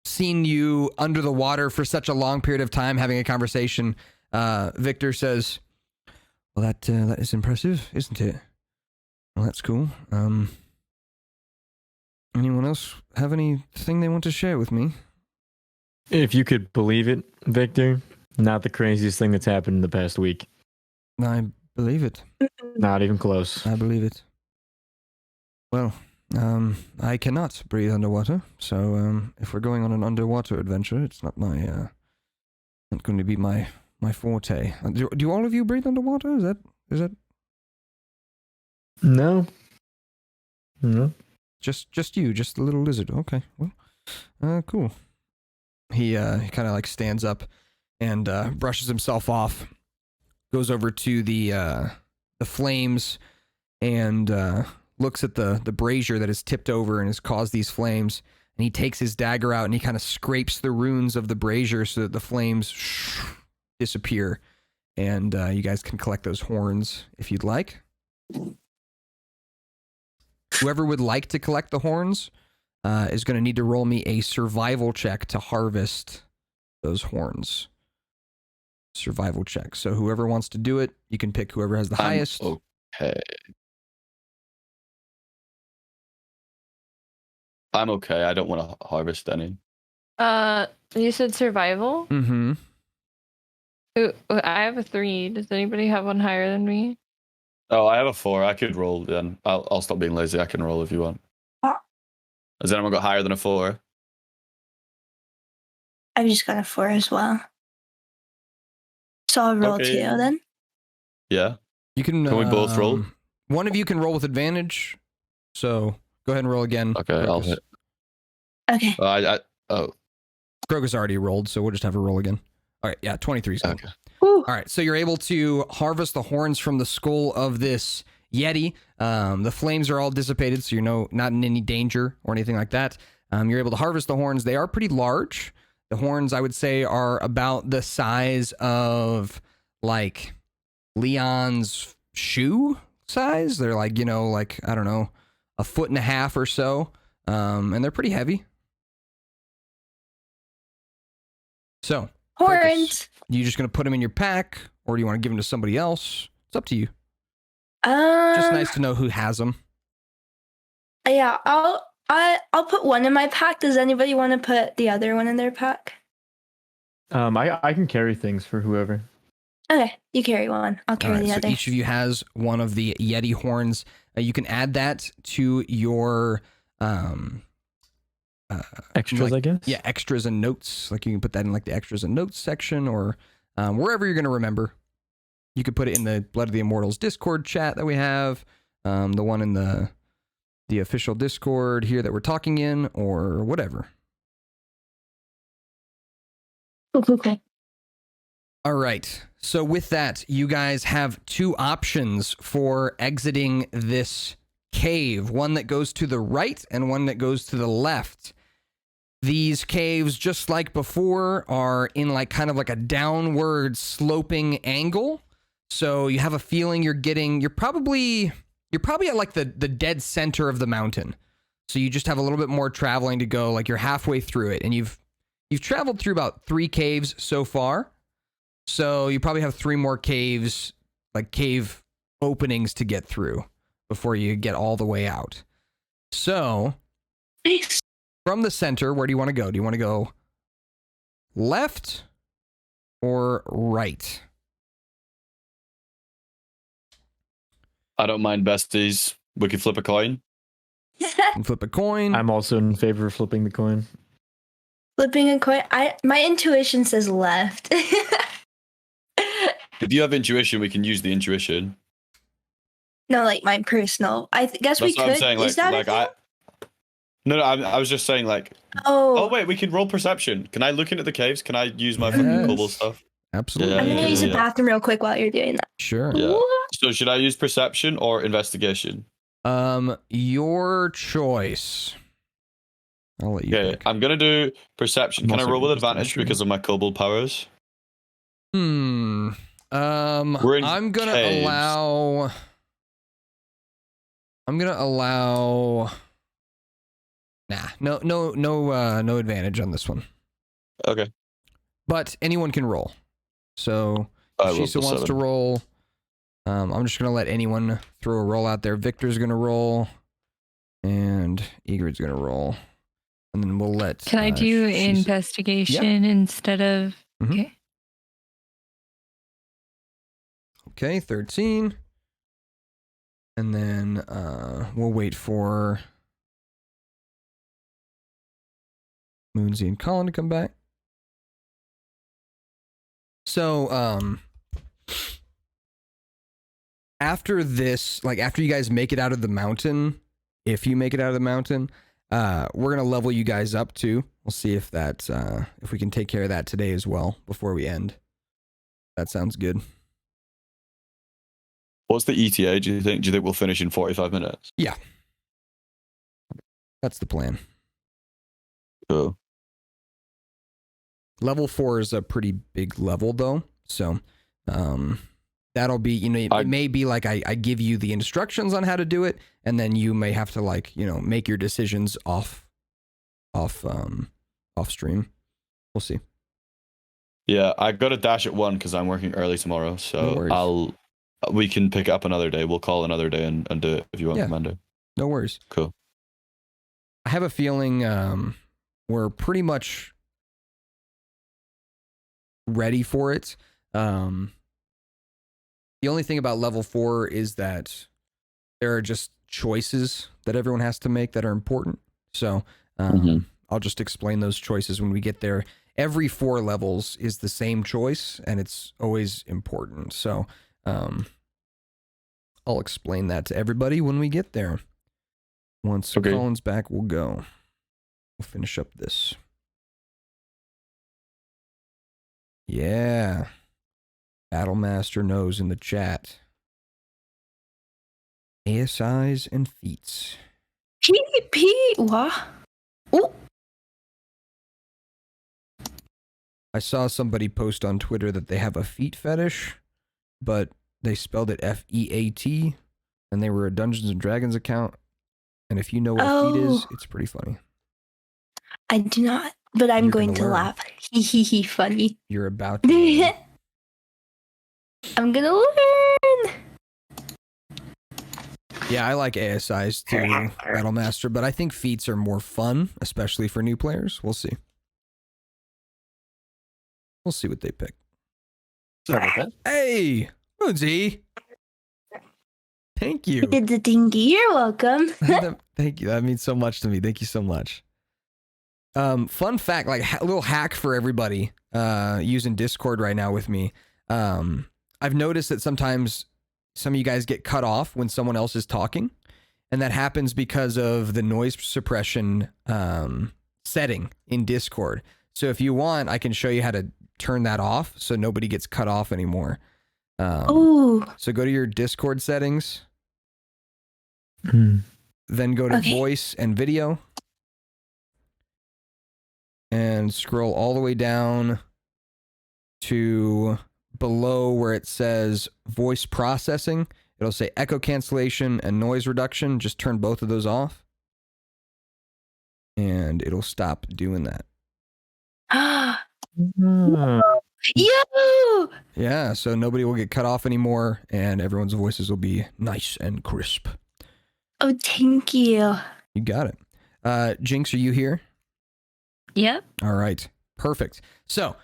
seen you under the water for such a long period of time, having a conversation. Victor says, "Well, that is impressive, isn't it? Well, that's cool. Anyone else have anything they want to share with me?" If you could believe it, Victor, not the craziest thing that's happened in the past week. I believe it. Not even close. I believe it. Well, I cannot breathe underwater, so if we're going on an underwater adventure, it's not not going to be my forte. Do all of you breathe underwater? Is that No. just you, just the little lizard? Okay, well, cool. He kind of like stands up and brushes himself off, goes over to the flames, and looks at the brazier that is tipped over and has caused these flames. And he takes his dagger out and he kind of scrapes the runes of the brazier so that the flames disappear. And you guys can collect those horns if you'd like. Whoever would like to collect the horns, is going to need to roll me a survival check to harvest those horns. Survival check. So whoever wants to do it, you can pick whoever has the highest. Okay. I'm okay. I don't want to harvest any. You said survival? Mm-hmm. Ooh, I have a 3. Does anybody have one higher than me? Oh, I have a 4. I could roll then. I'll stop being lazy. I can roll if you want. Has anyone got higher than a 4? I've just got a 4 as well. So I'll roll 2 then. Yeah. You can we both roll? One of you can roll with advantage. So go ahead and roll again. Okay, I'll hit. Okay. Fergus already rolled, so we'll just have her roll again. All right, yeah, 23 is good. Okay. Woo. All right, so you're able to harvest the horns from the skull of this Yeti. The flames are all dissipated, so you're not in any danger or anything like that. You're able to harvest the horns. They are pretty large. The horns, I would say, are about the size of, like, Leon's shoe size. They're like, I don't know, 1.5 feet or so. And they're pretty heavy. So, Horns. Fergus, you just going to put them in your pack, or do you want to give them to somebody else? It's up to you. Just nice to know who has them. Yeah, I'll put one in my pack. Does anybody want to put the other one in their pack? I can carry things for whoever. Okay, you carry one. I'll carry the so other. each of you has one of the Yeti horns. You can add that to your Extras, I guess. Yeah, extras and notes. Like you can put that in like the extras and notes section, or wherever you're going to remember. You could put it in the Blood of the Immortals Discord chat that we have, the one in the official Discord here that we're talking in, or whatever. Cool. All right. So with that, you guys have 2 options for exiting this cave. One that goes to the right and one that goes to the left. These caves, just like before, are in like kind of like a downward sloping angle. So you have a feeling you're probably at like the dead center of the mountain. So you just have a little bit more traveling to go. Like you're halfway through it, and you've traveled through about 3 caves so far. So you probably have 3 more caves, like cave openings to get through before you get all the way out. So from the center, where do you want to go? Do you want to go left or right? I don't mind besties. We could flip a coin. And flip a coin. I'm also in favor of flipping the coin. Flipping a coin. My intuition says left. If you have intuition, we can use the intuition. No, like my personal. I guess That's we what could. I'm saying. Is that a thing? No, I was just saying like. Oh wait, we can roll perception. Can I look into the caves? Can I use my fucking cobble stuff? Absolutely. Yeah, I'm gonna use the bathroom real quick while you're doing that. Sure. Yeah. So should I use perception or investigation? Your choice. I'll let you pick. I'm gonna do perception. Can I roll with advantage because of my kobold powers? I'm gonna caves. allow. Nah, no advantage on this one. Okay. But anyone can roll. So if Shisa wants to roll. I'm just gonna let anyone throw a roll out there. Victor's gonna roll, and Egrid's gonna roll, and then we'll let. Can I do investigation instead of? Mm-hmm. Okay. Okay, 13. And then we'll wait for Moonsy and Colin to come back. So, after this, like after you guys make it out of the mountain, if you make it out of the mountain, we're gonna level you guys up too. We'll see if that if we can take care of that today as well before we end. That sounds good. What's the ETA? Do you think we'll finish in 45 minutes? Yeah, that's the plan. Cool. Level 4 is a pretty big level though, so that'll be, it may be like I give you the instructions on how to do it, and then you may have to make your decisions off off stream. We'll see. Yeah, I got to dash at 1 because I'm working early tomorrow. No So worries. we can pick it up another day. We'll call another day and do it if you want, Yeah. Commander. No worries. Cool. I have a feeling we're pretty much ready for it. The only thing about level 4 is that there are just choices that everyone has to make that are important. So I'll just explain those choices when we get there. Every 4 levels is the same choice, and it's always important. So I'll explain that to everybody when we get there. Once Colin's back, we'll go. We'll finish up this. Yeah. Battlemaster knows in the chat. ASIs and feats. PvP. What? Oh. I saw somebody post on Twitter that they have a feet fetish, but they spelled it F-E-A-T, and they were a Dungeons and Dragons account. And if you know what a feet is, it's pretty funny. I do not, but I'm going to laugh. Hee hee hee, funny. You're about to. I'm gonna learn. Yeah, I like ASIs too, Battlemaster, but I think feats are more fun, especially for new players. We'll see. We'll see what they pick. Hey, Moonsy. Thank you. You did the dingy. You're welcome. Thank you. That means so much to me. Thank you so much. Fun fact, like a little hack for everybody using Discord right now with me. I've noticed that sometimes some of you guys get cut off when someone else is talking, and that happens because of the noise suppression setting in Discord. So if you want, I can show you how to turn that off so nobody gets cut off anymore. Ooh. So go to your Discord settings, then go to voice and video, and scroll all the way down to below where it says voice processing. It'll say echo cancellation and noise reduction. Just turn both of those off, and it'll stop doing that. Yo! Yeah, so nobody will get cut off anymore, and everyone's voices will be nice and crisp. Oh, thank you. You got it. Jinx, are you here? Yep. All right. Perfect. So,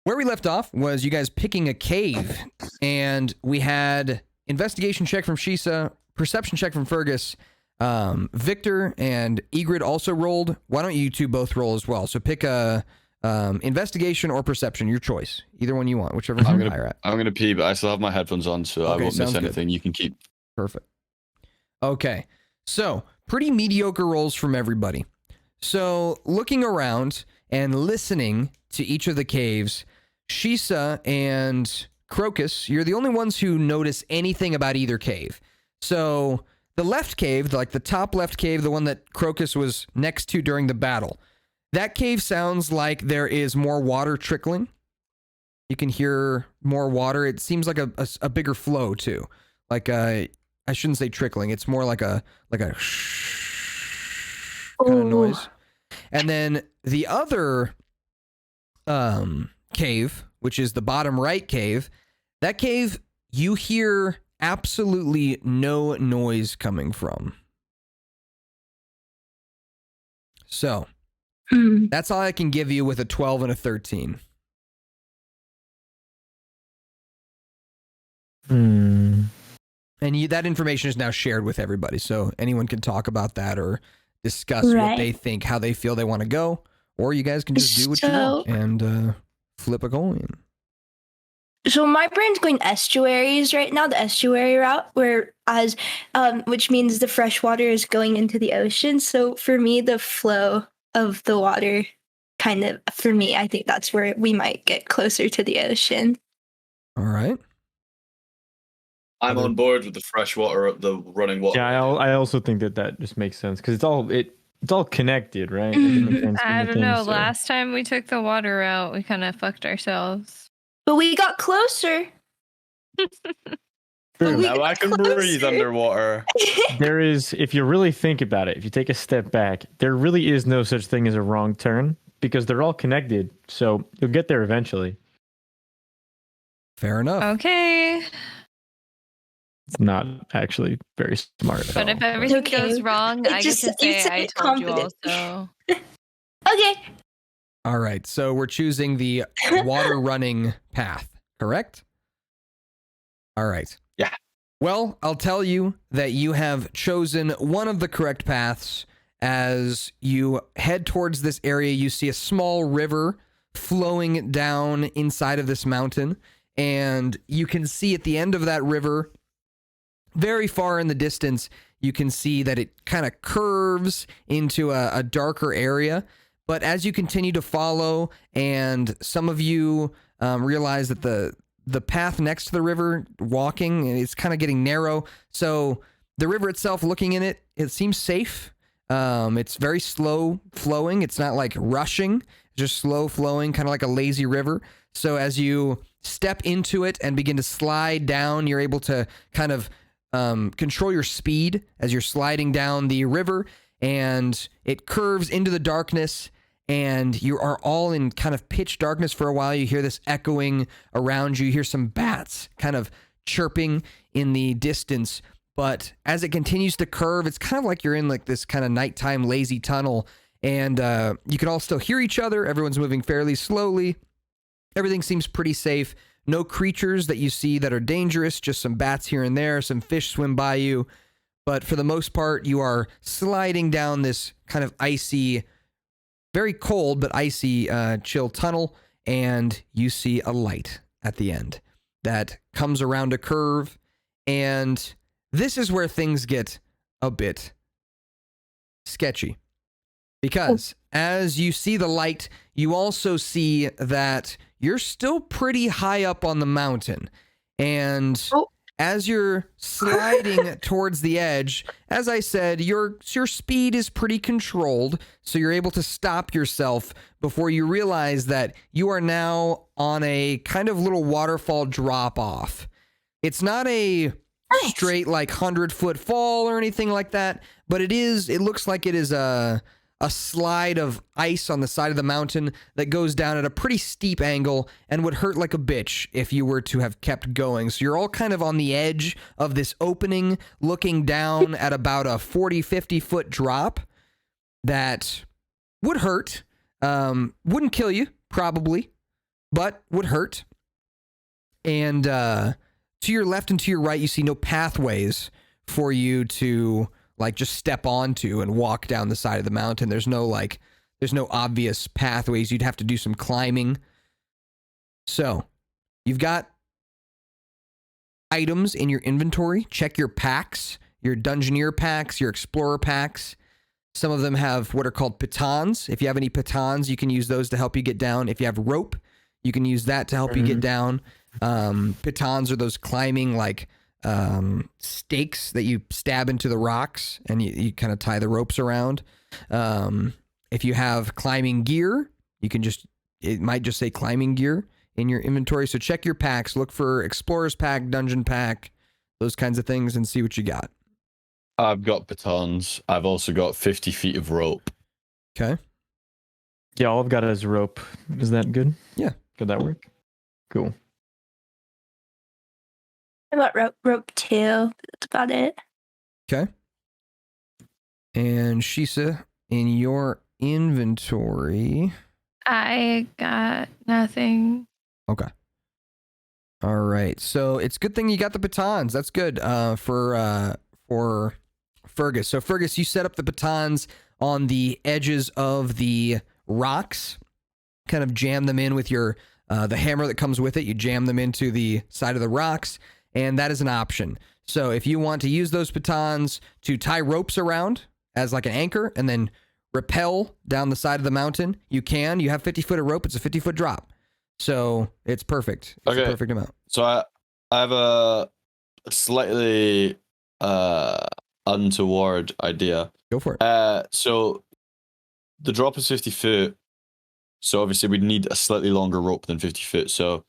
where we left off was you guys picking a cave, and we had investigation check from Shisa, perception check from Fergus, Victor and Egrid also rolled. Why don't you two both roll as well? So pick a investigation or perception, your choice. Either one you want, whichever I'm higher at. gonna pee, but I still have my headphones on, so I won't miss anything. Good. You can keep. Perfect. Okay. So, pretty mediocre rolls from everybody. So, looking around and listening to each of the caves, Shisa and Crocus, you're the only ones who notice anything about either cave. So, the left cave, like the top left cave, the one that Crocus was next to during the battle, that cave sounds like there is more water trickling. You can hear more water. It seems like a bigger flow too. Like I shouldn't say trickling. It's more like a shh kind of noise. And then the other cave, which is the bottom right cave, that cave you hear absolutely no noise coming from. So that's all I can give you with a 12 and a 13. And that information is now shared with everybody, so anyone can talk about that or discuss what they think, how they feel they want to go, or you guys can just do what you want and flip a coin. So my brain's going estuaries right now, the estuary route, which means the fresh water is going into the ocean. So for me, the flow of the water for me, I think that's where we might get closer to the ocean. All right. I'm on board with the fresh water, the running water. Yeah, I also think that just makes sense because it's all connected, right? I don't know. Last time we took the water route, we kind of fucked ourselves. But we got closer. But we Now I got can breathe closer. underwater. There is, if you really think about it, if you take a step back, there really is no such thing as a wrong turn because they're all connected. So you'll get there eventually. Fair enough. Okay. It's not actually very smart. At But all, if everything Okay. goes wrong, It I just- get to you say said I it told you confidently. also. Okay. All right. So we're choosing the water running path, correct? All right. Yeah. Well, I'll tell you that you have chosen one of the correct paths. As you head towards this area, you see a small river flowing down inside of this mountain. And you can see at the end of that river, very far in the distance, you can see that it kind of curves into a darker area. But as you continue to follow, and some of you realize that the path next to the river, walking, it's kind of getting narrow. So the river itself, looking in it, it seems safe. It's very slow flowing. It's not like rushing, just slow flowing, kind of like a lazy river. So as you step into it and begin to slide down, you're able to kind of control your speed as you're sliding down the river, and it curves into the darkness, and you are all in kind of pitch darkness for a while. You hear this echoing around you. You hear some bats kind of chirping in the distance. But as it continues to curve, it's kind of like you're in like this kind of nighttime lazy tunnel, and you can all still hear each other. Everyone's moving fairly slowly. Everything seems pretty safe. No creatures that you see that are dangerous, just some bats here and there. Some fish swim by you. But for the most part, you are sliding down this kind of icy, very cold but icy chill tunnel, and you see a light at the end that comes around a curve, and this is where things get a bit sketchy. Because as you see the light, you also see that you're still pretty high up on the mountain. And as you're sliding towards the edge, as I said, your speed is pretty controlled, so you're able to stop yourself before you realize that you are now on a kind of little waterfall drop off. It's not a straight like 100-foot fall or anything like that, but it looks like it is a slide of ice on the side of the mountain that goes down at a pretty steep angle and would hurt like a bitch if you were to have kept going. So you're all kind of on the edge of this opening, looking down at about a 40-50 foot drop that would hurt. Wouldn't kill you, probably, but would hurt. And to your left and to your right, you see no pathways for you to like just step onto and walk down the side of the mountain. There's no obvious pathways. You'd have to do some climbing. So you've got items in your inventory. Check your packs, your Dungeoneer packs, your Explorer packs. Some of them have what are called pitons. If you have any pitons, you can use those to help you get down. If you have rope, you can use that to help you get down. Pitons are those climbing like stakes that you stab into the rocks, and you kind of tie the ropes around. If you have climbing gear, it might just say climbing gear in your inventory. So check your packs, look for Explorer's pack, Dungeon pack, those kinds of things, and see what you got. I've got batons. I've also got 50 feet of rope. Okay. Yeah, all I've got is rope. Is that good? Yeah. Could that work? Cool. I got rope too. That's about it. Okay. And Shisa, in your inventory. I got nothing. Okay. All right. So it's a good thing you got the batons. That's good for Fergus. So Fergus, you set up the batons on the edges of the rocks, kind of jam them in with your the hammer that comes with it. You jam them into the side of the rocks, and that is an option. So if you want to use those batons to tie ropes around as like an anchor and then rappel down the side of the mountain, you can. You have 50 foot of rope. It's a 50-foot drop. So it's perfect. It's Okay. the perfect amount. So I have a slightly untoward idea. Go for it. So the drop is 50 foot. So obviously we'd need a slightly longer rope than 50 foot. So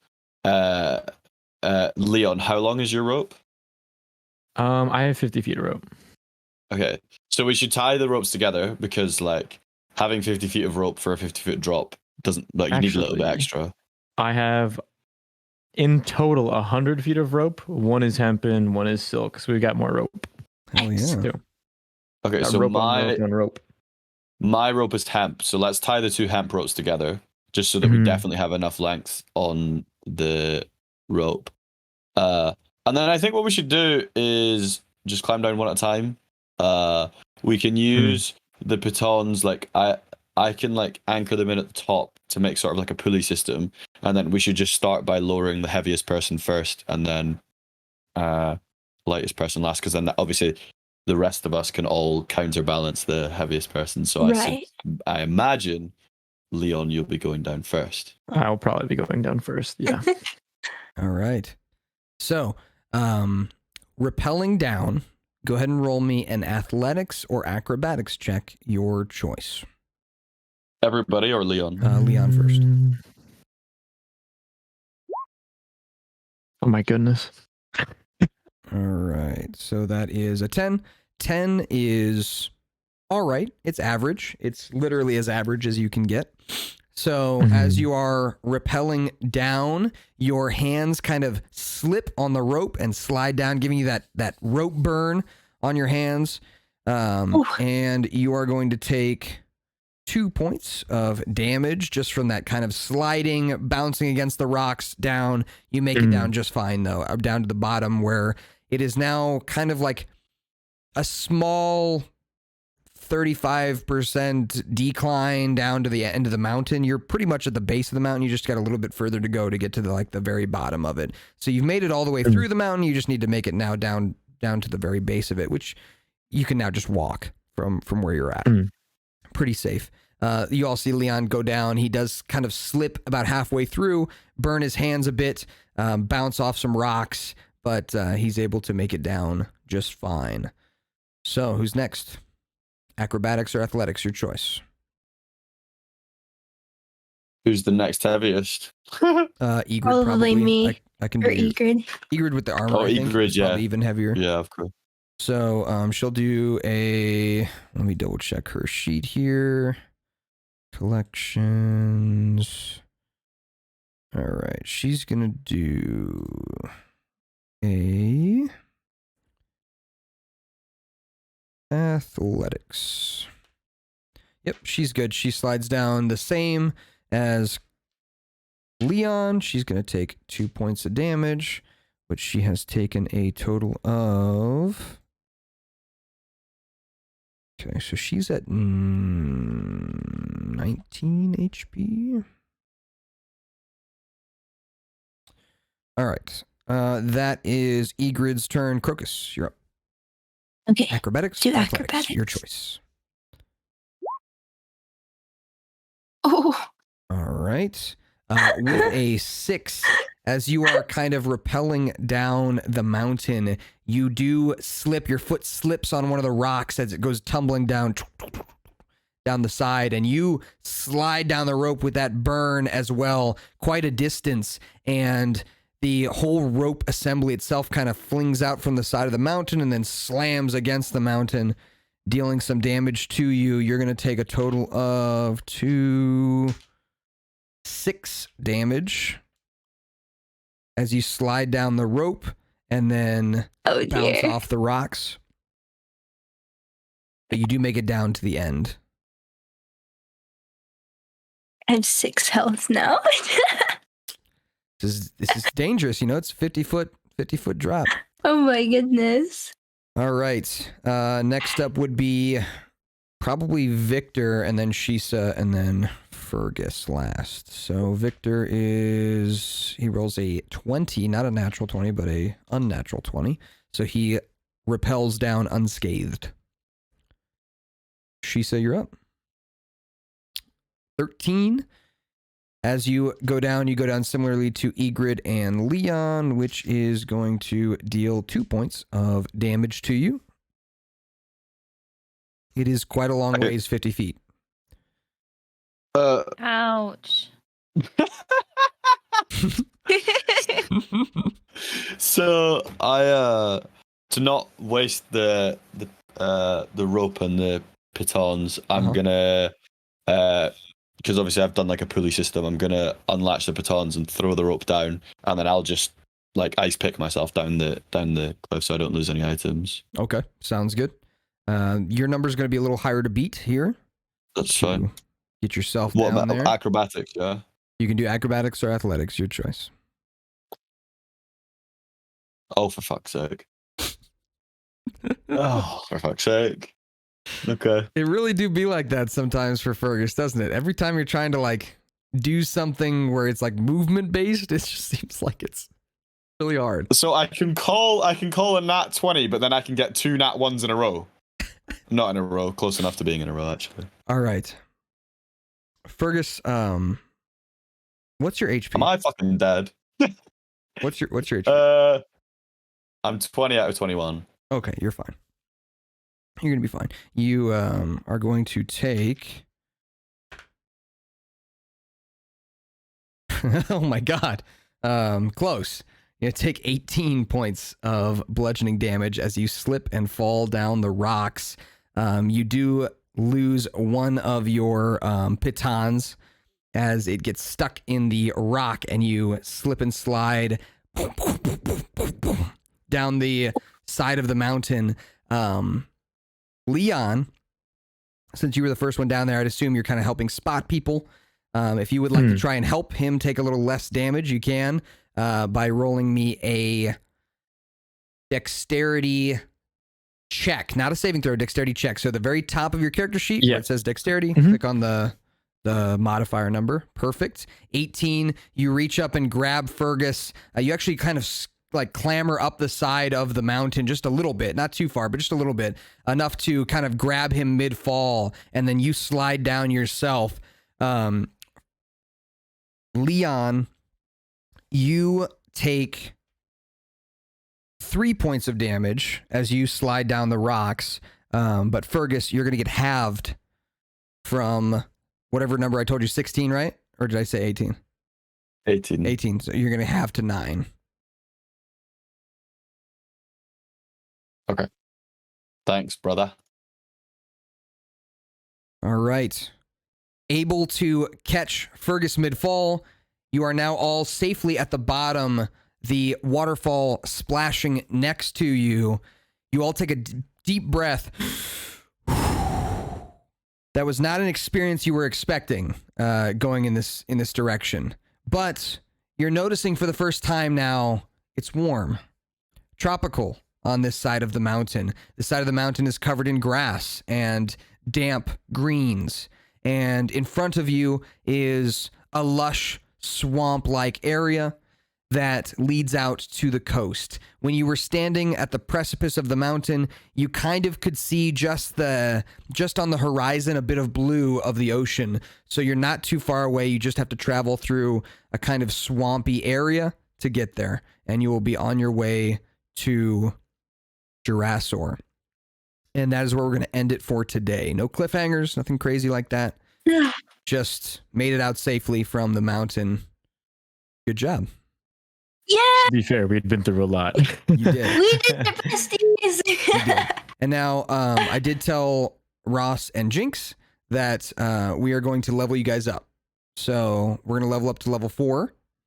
Leon, how long is your rope? I have 50 feet of rope. Okay, so we should tie the ropes together because like having 50 feet of rope for a 50-foot drop doesn't like you need a little bit Actually, extra. I have in total 100 feet of rope. One is hempen, one is silk. So we got more rope. Hell yeah. Too. Okay, Got so rope on rope on rope. my rope is hemp, so let's tie the 2 hemp ropes together just so that we definitely have enough length on the rope. And then I think what we should do is just climb down one at a time. We can use the pitons, like I can like anchor them in at the top to make sort of like a pulley system, and then we should just start by lowering the heaviest person first, and then lightest person last, because then obviously the rest of us can all counterbalance the heaviest person. So I imagine, Leon, you'll be going down first. I'll probably be going down first. Yeah. All right. So, rappelling down, go ahead and roll me an athletics or acrobatics check, your choice. Everybody or Leon? Leon first. Oh my goodness. All right. So that is a 10. 10 is all right. It's average. It's literally as average as you can get. So as you are rappelling down, your hands kind of slip on the rope and slide down, giving you that rope burn on your hands. And you are going to take 2 points of damage just from that kind of sliding, bouncing against the rocks down. You make it down just fine, though, down to the bottom where it is now kind of like a small 35% decline down to the end of the mountain. You're pretty much at the base of the mountain. You just got a little bit further to go to get to the very bottom of it. So you've made it all the way through the mountain. You just need to make it now down to the very base of it, which you can now just walk from where you're at. Pretty safe. You all see Leon go down. He does kind of slip about halfway through, burn his hands a bit, bounce off some rocks, but he's able to make it down just fine. So who's next? Acrobatics or athletics, your choice. Who's the next heaviest? Egrid, Probably me. I can Or do Egrid. Egrid with the armor. Oh, I think, Egrid, is probably yeah. even heavier. Yeah, of course. So she'll do a. Let me double check her sheet here. Collections. All right, she's gonna do a athletics. Yep, she's good. She slides down the same as Leon. She's gonna take 2 points of damage, but she has taken a total of. Okay, so she's at 19 HP. All right. That is Egrid's turn. Crocus, you're up. Okay. Acrobatics, Do athletics, acrobatics. your choice. Oh. All right. With a 6, as you are kind of rappelling down the mountain, you do slip. Your foot slips on one of the rocks as it goes tumbling down the side, and you slide down the rope with that burn as well, quite a distance, and the whole rope assembly itself kind of flings out from the side of the mountain and then slams against the mountain, dealing some damage to you. You're going to take a total of 6 damage as you slide down the rope and then bounce off the rocks. But you do make it down to the end. I have 6 health now. This is dangerous, it's 50 foot drop. Oh my goodness. All right. Next up would be probably Victor, and then Shisa, and then Fergus last. So Victor he rolls a 20, not a natural 20, but a unnatural 20. So he rappels down unscathed. Shisa, you're up. 13. As you go down similarly to Egrid and Leon, which is going to deal 2 points of damage to you. It is quite a long ways, 50 feet. Ouch. So I to not waste the rope and the pitons, I'm gonna because obviously I've done like a pulley system. I'm gonna unlatch the pitons and throw the rope down, and then I'll just like ice pick myself down the cliff so I don't lose any items. Okay, sounds good. Your number's going to be a little higher to beat here. That's fine. Get yourself What down about there. acrobatics? Yeah. You can do acrobatics or athletics, your choice. Oh, for fuck's sake. Oh, for fuck's sake. Okay. It really do be like that sometimes for Fergus, doesn't it? Every time you're trying to like do something where it's like movement based, it just seems like it's really hard. So I can call a nat 20, but then I can get 2 nat 1s in a row. Not in a row, close enough to being in a row actually. All right. Fergus, what's your HP? Am I fucking dead? What's your HP? I'm 20 out of 21. Okay, you're fine. You're gonna be fine. You are going to take. Oh my god. Close. You take 18 points of bludgeoning damage as you slip and fall down the rocks. You do lose one of your pitons as it gets stuck in the rock, and you slip and slide down the side of the mountain. Leon, since you were the first one down there, I'd assume you're kind of helping spot people. If you would like to try and help him take a little less damage, you can by rolling me a dexterity check. Not a saving throw, dexterity check. So the very top of your character sheet where it says dexterity, click on the modifier number. Perfect. 18, you reach up and grab Fergus. You actually kind of like clamber up the side of the mountain just a little bit, not too far, but just a little bit, enough to kind of grab him mid-fall, and then you slide down yourself. Leon, you take 3 points of damage as you slide down the rocks, but Fergus, you're going to get halved from whatever number I told you, 16, right? Or did I say 18? 18. 18, so you're going to halve to 9. Okay. Thanks, brother. All right. Able to catch Fergus mid-fall. You are now all safely at the bottom, the waterfall splashing next to you. You all take a deep breath. That was not an experience you were expecting going in this direction. But you're noticing for the first time now, it's warm. Tropical on this side of the mountain. The side of the mountain is covered in grass and damp greens. And in front of you is a lush swamp-like area that leads out to the coast. When you were standing at the precipice of the mountain, you kind of could see just on the horizon a bit of blue of the ocean. So you're not too far away. You just have to travel through a kind of swampy area to get there. And you will be on your way to Jurasaur. And that is where we're going to end it for today. No cliffhangers, nothing crazy like that. Yeah. Just made it out safely from the mountain. Good job. Yeah, To be fair, we'd been through a lot. You did. we did the besties. You did. And now I did tell Ross and Jinx that we are going to level you guys up. So we're going to level up to level 4.